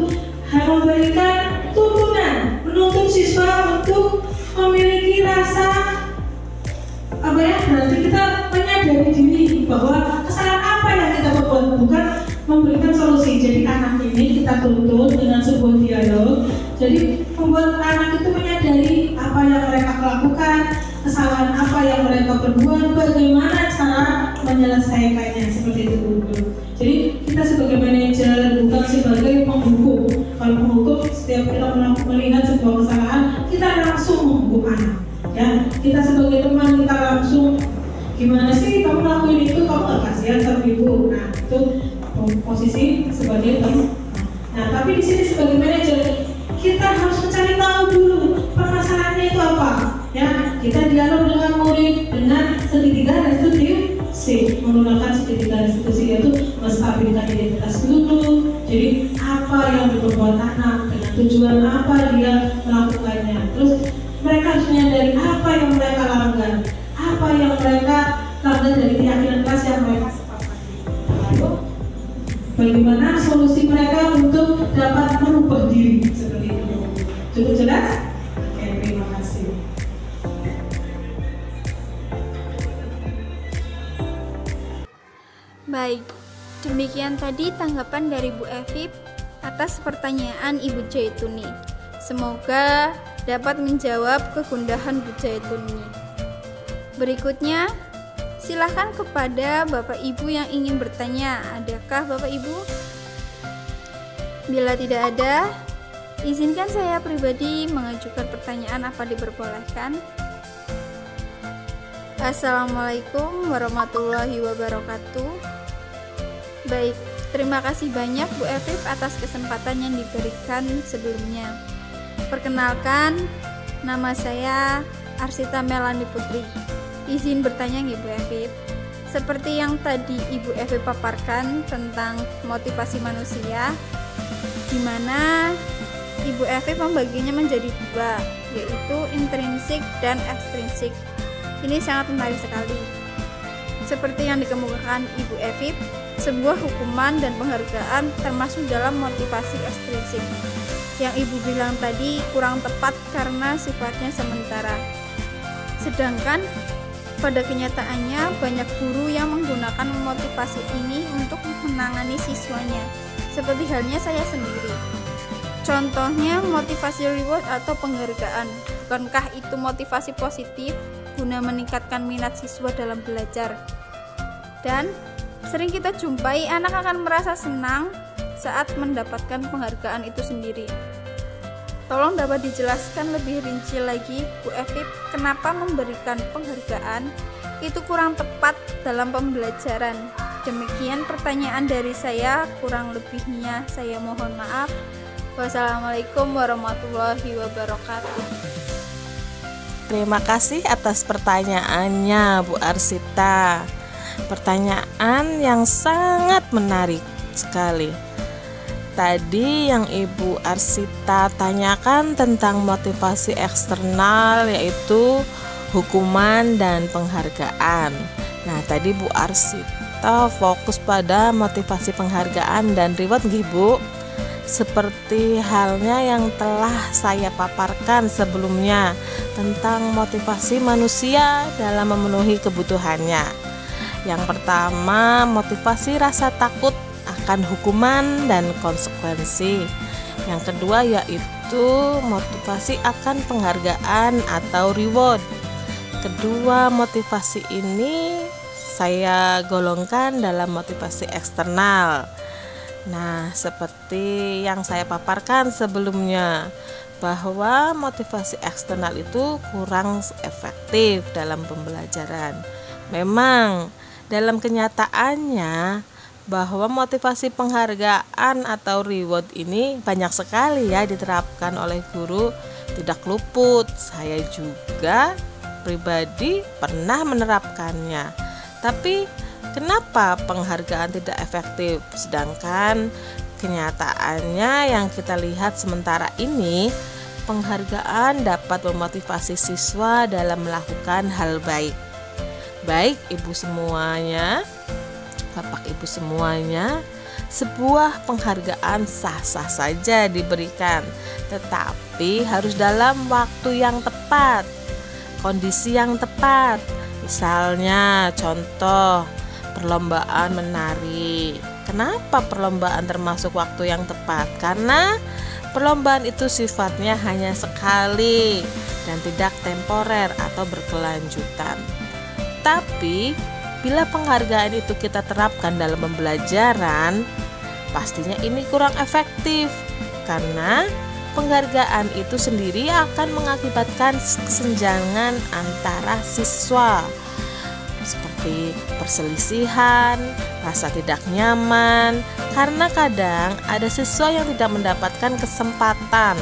harus memberikan tuntunan, menuntut siswa untuk memiliki rasa apa ya, berarti kita menyadari diri bahwa kesalahan apa yang kita perbuat, bukan memberikan solusi. Jadi anak ini kita tuntut dengan sebuah dialog, jadi membuat anak itu menyadari apa yang mereka lakukan, kesalahan apa yang mereka perbuat, bagaimana cara menyelesaikannya, seperti itu dulu. Jadi kita sebagai manajer bukan sebagai penghukum. Kalau penghukum, setiap kita melihat sebuah kesalahan, kita langsung menghukum anak. Ya, kita sebagai teman kita langsung, gimana sih kamu lakuin itu, kamu gak kasihan sama ibu. Nah, itu posisi sebagai teman. Nah, tapi di sini sebagai manajer kita harus mencari tahu dulu permasalahannya itu apa. Ya, kita dialog dengan murid dengan segitiga restitusi, menggunakan segitiga restitusi, yaitu menstabilkan identitas dulu. Jadi apa yang diperbuat anak, dengan tujuan apa dia melakukannya. Terus mereka harus menyadari apa yang mereka langgar, apa yang mereka langgar dari keyakinan kelas yang mereka sepakati. Lalu bagaimana solusi mereka untuk dapat merubah diri, seperti itu. Cukup jelas? Oke, terima kasih. Baik, demikian tadi tanggapan dari Bu Evi atas pertanyaan Ibu Zaituni. Semoga dapat menjawab kegundahan Bu Zaituni. Berikutnya, silakan kepada Bapak Ibu yang ingin bertanya. Adakah Bapak Ibu? Bila tidak ada, izinkan saya pribadi mengajukan pertanyaan, apa diperbolehkan? Assalamualaikum warahmatullahi wabarakatuh. Baik, terima kasih banyak Bu Evi atas kesempatan yang diberikan sebelumnya. Perkenalkan, nama saya Arsita Melani Putri. Izin bertanya nih Bu Evi. Seperti yang tadi Ibu Evi paparkan tentang motivasi manusia, di mana Ibu Evi membaginya menjadi dua, yaitu intrinsik dan ekstrinsik. Ini sangat menarik sekali. Seperti yang dikemukakan Ibu Evi, sebuah hukuman dan penghargaan termasuk dalam motivasi ekstrinsik. Yang Ibu bilang tadi kurang tepat karena sifatnya sementara. Sedangkan pada kenyataannya banyak guru yang menggunakan motivasi ini untuk menangani siswanya, seperti halnya saya sendiri. Contohnya motivasi reward atau penghargaan. Bukankah itu motivasi positif guna meningkatkan minat siswa dalam belajar? Dan sering kita jumpai anak akan merasa senang saat mendapatkan penghargaan itu sendiri. Tolong dapat dijelaskan lebih rinci lagi Bu Evi, kenapa memberikan penghargaan itu kurang tepat dalam pembelajaran. Demikian pertanyaan dari saya, kurang lebihnya saya mohon maaf. Wassalamualaikum warahmatullahi wabarakatuh. Terima kasih atas pertanyaannya Bu Arsita. Pertanyaan yang sangat menarik sekali. Tadi yang Ibu Arsita tanyakan tentang motivasi eksternal, yaitu hukuman dan penghargaan. Nah, tadi Bu Arsita fokus pada motivasi penghargaan dan reward, Bu. Seperti halnya yang telah saya paparkan sebelumnya tentang motivasi manusia dalam memenuhi kebutuhannya. Yang pertama, motivasi rasa takut akan hukuman dan konsekuensi. Yang kedua yaitu motivasi akan penghargaan atau reward. Kedua motivasi ini saya golongkan dalam motivasi eksternal. Nah, seperti yang saya paparkan sebelumnya, bahwa motivasi eksternal itu kurang efektif dalam pembelajaran. Memang dalam kenyataannya bahwa motivasi penghargaan atau reward ini banyak sekali ya diterapkan oleh guru, tidak luput. Saya juga pribadi pernah menerapkannya. Tapi kenapa penghargaan tidak efektif? Sedangkan kenyataannya yang kita lihat sementara ini, penghargaan dapat memotivasi siswa dalam melakukan hal baik. Baik ibu semuanya, bapak ibu semuanya, sebuah penghargaan sah-sah saja diberikan, tetapi harus dalam waktu yang tepat, kondisi yang tepat. Misalnya contoh perlombaan menari. Kenapa perlombaan termasuk waktu yang tepat? Karena perlombaan itu sifatnya hanya sekali dan tidak temporer atau berkelanjutan. Tapi bila penghargaan itu kita terapkan dalam pembelajaran, pastinya ini kurang efektif karena penghargaan itu sendiri akan mengakibatkan kesenjangan antara siswa, seperti perselisihan, rasa tidak nyaman, karena kadang ada siswa yang tidak mendapatkan kesempatan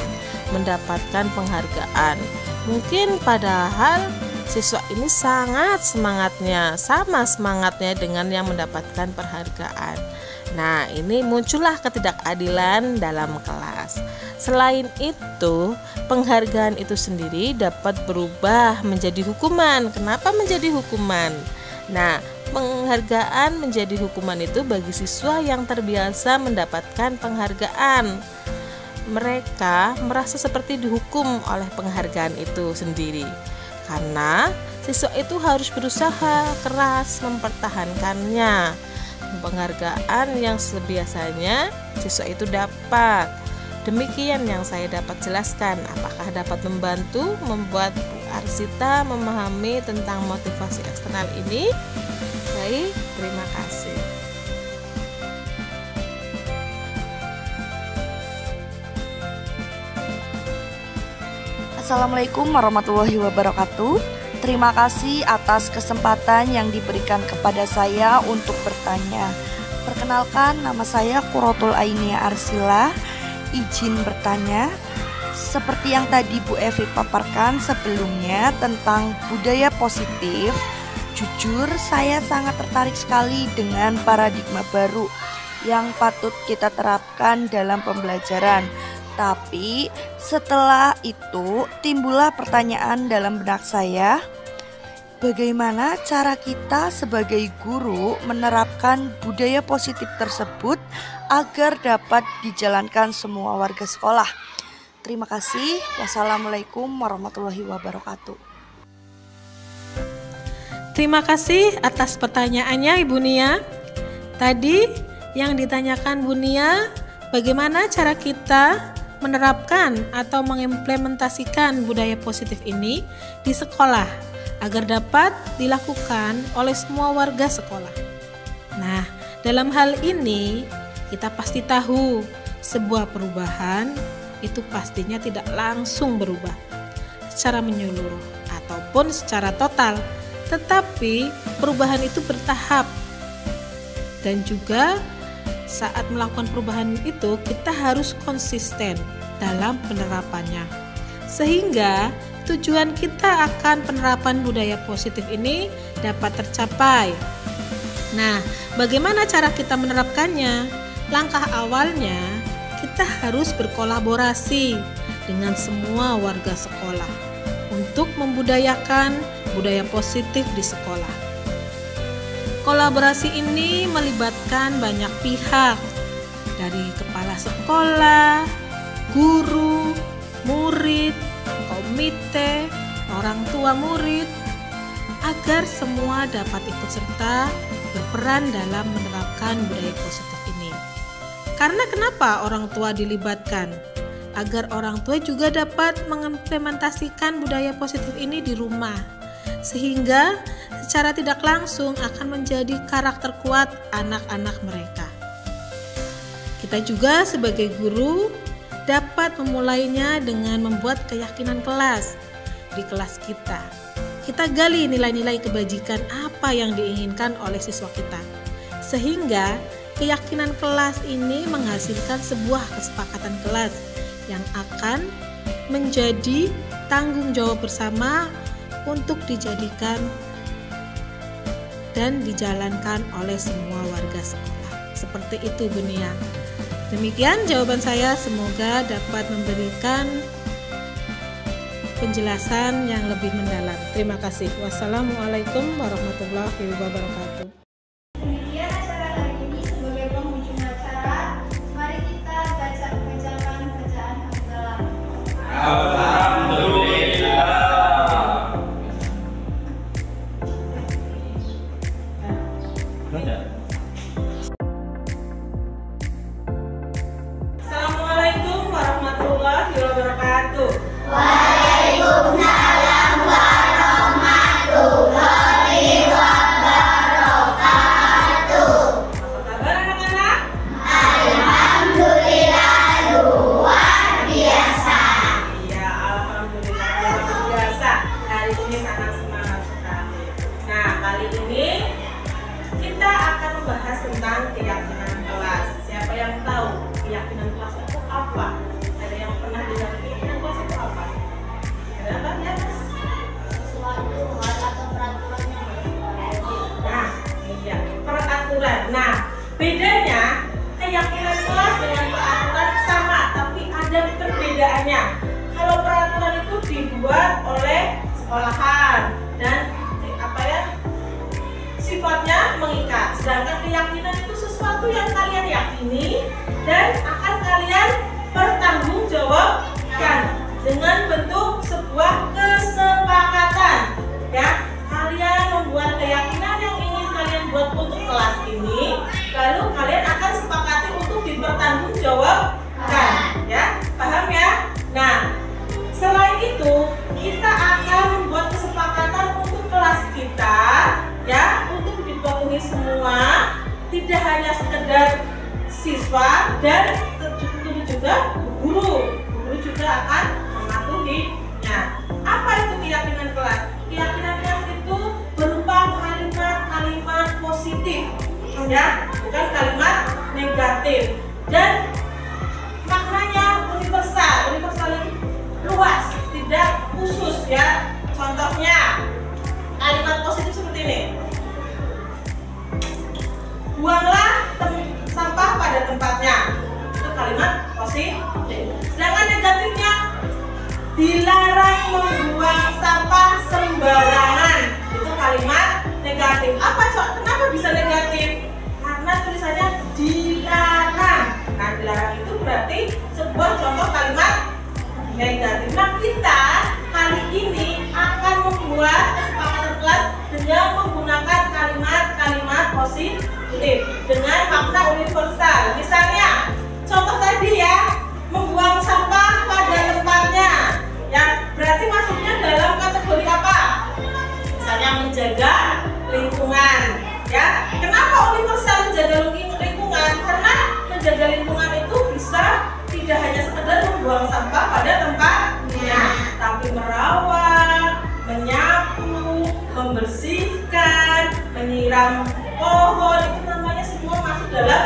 mendapatkan penghargaan. Mungkin padahal siswa ini sangat sama semangatnya dengan yang mendapatkan penghargaan. Nah, ini muncullah ketidakadilan dalam kelas. Selain itu, penghargaan itu sendiri dapat berubah menjadi hukuman. Kenapa menjadi hukuman? Nah, penghargaan menjadi hukuman itu bagi siswa yang terbiasa mendapatkan penghargaan. Mereka merasa seperti dihukum oleh penghargaan itu sendiri. Karena siswa itu harus berusaha keras mempertahankannya. Penghargaan yang biasanya siswa itu dapat. Demikian yang saya dapat jelaskan. Apakah dapat membantu membuat Bu Arsita memahami tentang motivasi eksternal ini? Baik, terima kasih. Assalamualaikum warahmatullahi wabarakatuh. Terima kasih atas kesempatan yang diberikan kepada saya untuk bertanya. Perkenalkan, nama saya Qurratul Ainia Arsila. Izin bertanya, seperti yang tadi Bu Evi paparkan sebelumnya tentang budaya positif. Jujur, saya sangat tertarik sekali dengan paradigma baru yang patut kita terapkan dalam pembelajaran. Tapi setelah itu timbullah pertanyaan dalam benak saya, bagaimana cara kita sebagai guru menerapkan budaya positif tersebut agar dapat dijalankan semua warga sekolah. Terima kasih. Wassalamualaikum warahmatullahi wabarakatuh. Terima kasih atas pertanyaannya Ibu Nia. Tadi yang ditanyakan Bu Nia, bagaimana cara kita menerapkan atau mengimplementasikan budaya positif ini di sekolah agar dapat dilakukan oleh semua warga sekolah. Nah, dalam hal ini kita pasti tahu sebuah perubahan itu pastinya tidak langsung berubah secara menyeluruh ataupun secara total, tetapi perubahan itu bertahap. Dan juga saat melakukan perubahan itu kita harus konsisten dalam penerapannya, sehingga tujuan kita akan penerapan budaya positif ini dapat tercapai. Nah, bagaimana cara kita menerapkannya? Langkah awalnya kita harus berkolaborasi dengan semua warga sekolah untuk membudayakan budaya positif di sekolah. Kolaborasi ini melibatkan banyak pihak, dari kepala sekolah, guru, murid, komite, orang tua murid, agar semua dapat ikut serta berperan dalam menerapkan budaya positif ini. Karena kenapa orang tua dilibatkan? Agar orang tua juga dapat mengimplementasikan budaya positif ini di rumah, sehingga secara tidak langsung akan menjadi karakter kuat anak-anak mereka. Kita juga sebagai guru dapat memulainya dengan membuat keyakinan kelas di kelas kita. kita gali nilai-nilai kebajikan apa yang diinginkan oleh siswa kita. Sehingga keyakinan kelas ini menghasilkan sebuah kesepakatan kelas yang akan menjadi tanggung jawab bersama untuk dijadikan dan dijalankan oleh semua warga sekolah. Seperti itu, Bu Nia. Demikian jawaban saya, semoga dapat memberikan penjelasan yang lebih mendalam. Terima kasih. Wassalamualaikum warahmatullahi wabarakatuh. Demikian acara hari ini. Sebagai penghujung acara, mari kita bacakan bacaan hamdalah. Alhamdulillah. Assalamualaikum warahmatullahi wabarakatuh. Waalaikumsalam warahmatullahi wabarakatuh. Apa kabar anak-anak? Alhamdulillah luar biasa. Iya, alhamdulillah luar biasa. Hari ini sangat semangat sekali. Nah, kali ini kita akan membahas tentang keyakinan kelas. Siapa yang tahu keyakinan kelas itu apa? Ada yang pernah dengar keyakinan kelas itu apa? Ada apa ya? Suatu hal atau peraturan yang Nah, iya, peraturan. Nah, bedanya keyakinan kelas dengan peraturan sama, tapi ada perbedaannya. Kalau peraturan itu dibuat oleh sekolahan dan sifatnya mengikat, sedangkan keyakinan itu sesuatu yang kalian yakini dan akan kalian pertanggungjawabkan dengan bentuk sebuah kesepakatan. Ya, kalian membuat keyakinan yang ingin kalian buat untuk kelas ini, lalu kalian akan sepakati untuk dipertanggungjawabkan. Ya, paham ya? Nah, selain itu kita akan membuat kesepakatan untuk kelas kita, ya, untuk dipenuhi semua, tidak hanya sekedar siswa dan tentu juga guru juga akan mematuhinya. Apa itu keyakinan kelas? Keyakinan kelas itu berupa kalimat-kalimat positif, ya, bukan kalimat negatif, dan maknanya universal yang luas, tidak khusus, ya. Contohnya kalimat positif seperti ini: buanglah sampah pada tempatnya. Itu kalimat positif. Sedangkan negatifnya, dilarang membuang sampah sembarangan. Itu kalimat negatif. Kenapa bisa negatif? Karena tulisannya dilarang. Nah, dilarang itu berarti sebuah contoh kalimat negatif. Nah, kita kali ini akan membuat kesepakatan kelas dengan menggunakan kalimat-kalimat positif dengan makna universal. Misalnya, contoh tadi ya, membuang sampah pada tempatnya, ya, berarti masuknya dalam kategori apa? Misalnya menjaga lingkungan, ya. Kenapa universal menjaga lingkungan? Karena menjaga lingkungan itu bisa tidak hanya sekedar membuang sampah pada tempatnya, tapi merawat, menyapu, membersihkan, menyiram pohon, itu namanya semua masuk dalam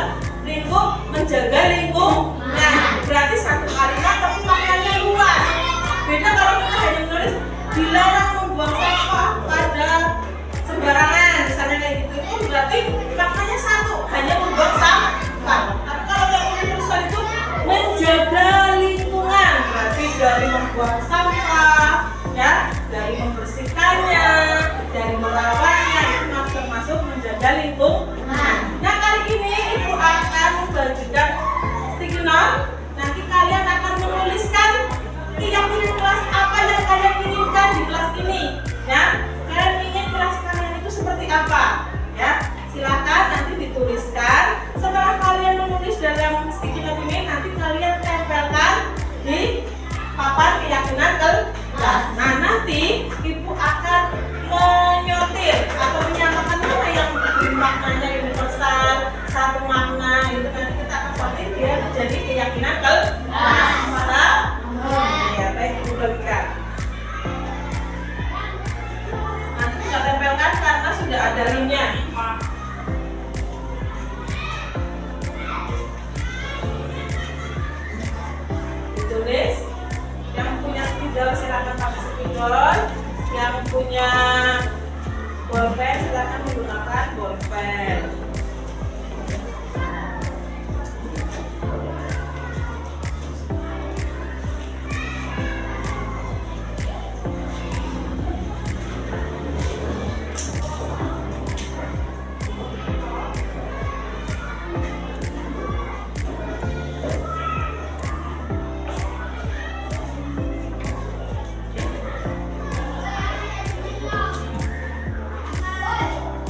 lingkup menjaga lingkungan. Nah, berarti satu kalimat tapi maknanya luas. Beda kalau kita hanya menulis dilarang membuang sampah pada sembarangan, misalnya kayak gitu, itu berarti maknanya satu, hanya membuang sampah. Tapi kalau yang universal itu menjaga lingkungan, berarti dari membuang sampah, ya, dari membersihkannya, dari merawatnya, itu termasuk menjaga lingkungan. Nah, kali ini Ibu akan membagikan sticky note. Nanti kalian akan menuliskan keyakinan kelas apa yang kalian inginkan di kelas ini, ya. Kalian ingin kelas kalian itu seperti apa, ya? Silakan nanti dituliskan. Setelah kalian menulis dalam sticky note ini, nanti kalian tempelkan di papan keyakinan kelas. Nah, nanti Ibu akan menyortir atau menyamakan mana yang maknanya universal, satu makna, itu nanti kita akan sortir dia menjadi keyakinan kelas. Ya, baik, Ibu bagikan. Boleh.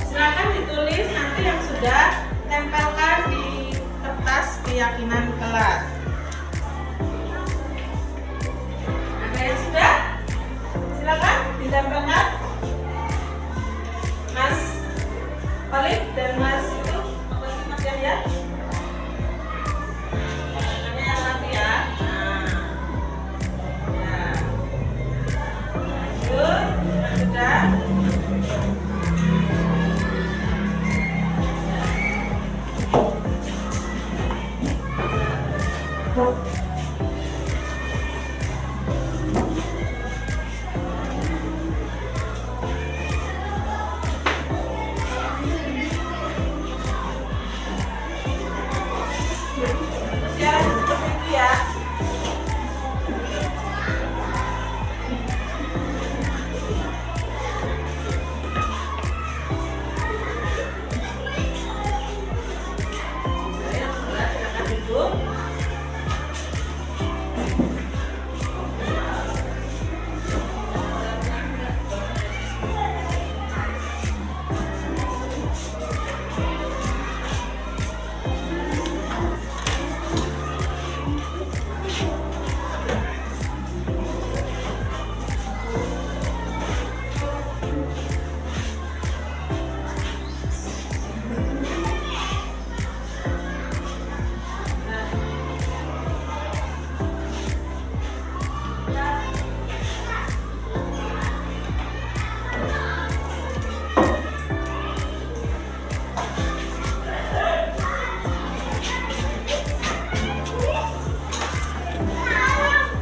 Silakan ditulis nanti yang sudah, tempelkan di kertas keyakinan kelas. Ada yang sudah? Silakan ditempelkan. Mas Khalid dan Mas itu apa sih Mas Yahya? Tangannya yang rapi ya. Nah, ya. Lanjut, sudah. Sekarang seperti itu ya. Yang sudah silakan duduk.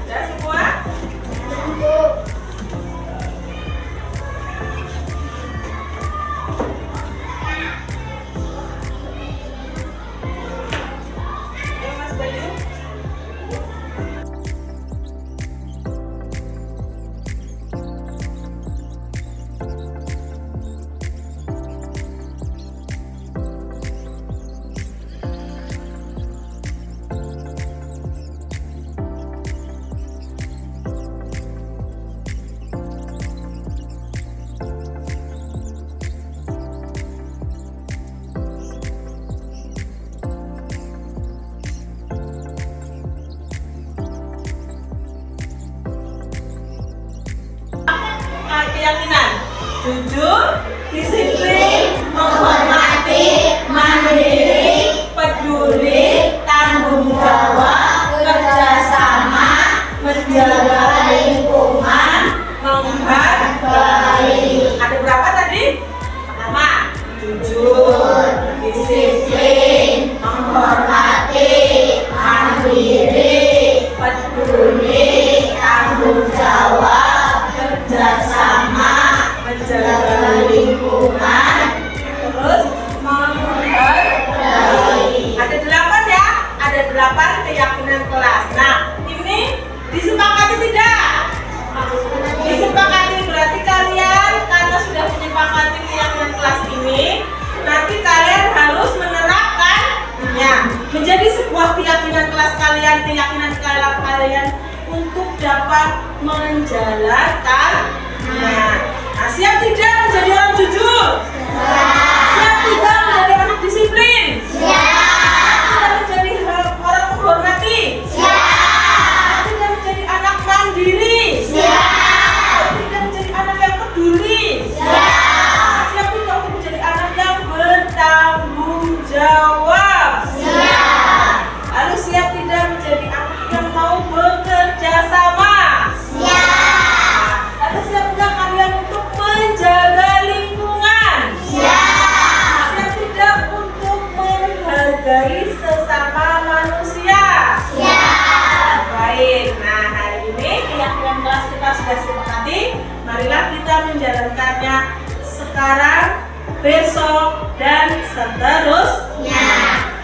Sudah semua? Ayo Mas Bayu. Keyakinan jujur, disiplin, menghormati, mandiri, peduli, tanggung jawab, kerjasama, menjaga lingkungan, menghargai. Ada berapa tadi? Pertama, jujur, disiplin, menghormati, mandiri, peduli, tanggung jawab, kerjasama, menjaga lingkungan, terus menghargai. Ada 8 ya, ada 8 keyakinan kelas. Nah, ini disepakati tidak? Disepakati, berarti kalian karena sudah menyepakati keyakinan kelas ini, nanti kalian harus menerapkannya menjadi sebuah keyakinan kelas kalian, keyakinan kelas kalian untuk dapat menjalankannya. Nah, siap tidak menjadi orang jujur? Siap tidak menjadi anak disiplin? Siap menjadi orang menghormati? Siap tidak menjadi anak mandiri? Siap tidak menjadi anak yang peduli? Siap tidak untuk menjadi anak yang bertanggung jawab? Siap. Lalu siap tidak menjadi anak yang mau bekerja sama? Siap. Lalu siap tidak kalian untuk menjaga lingkungan? Siap. Siap tidak untuk menghargai sesama manusia? Siap. Baik, nah hari ini keyakinan kelas kita sudah sepakati. Marilah kita menjalankannya sekarang, besok, dan seterusnya.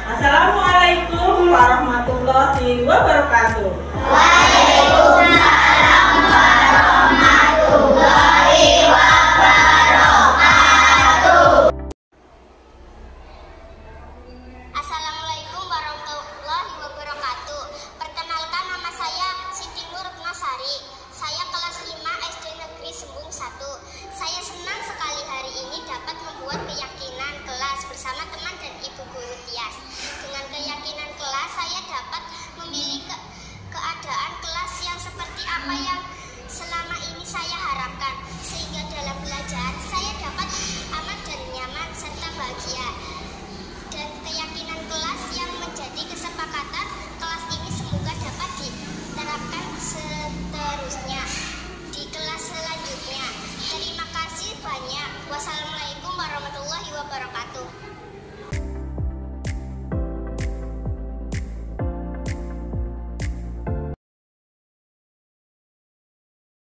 Assalamualaikum warahmatullahi wabarakatuh.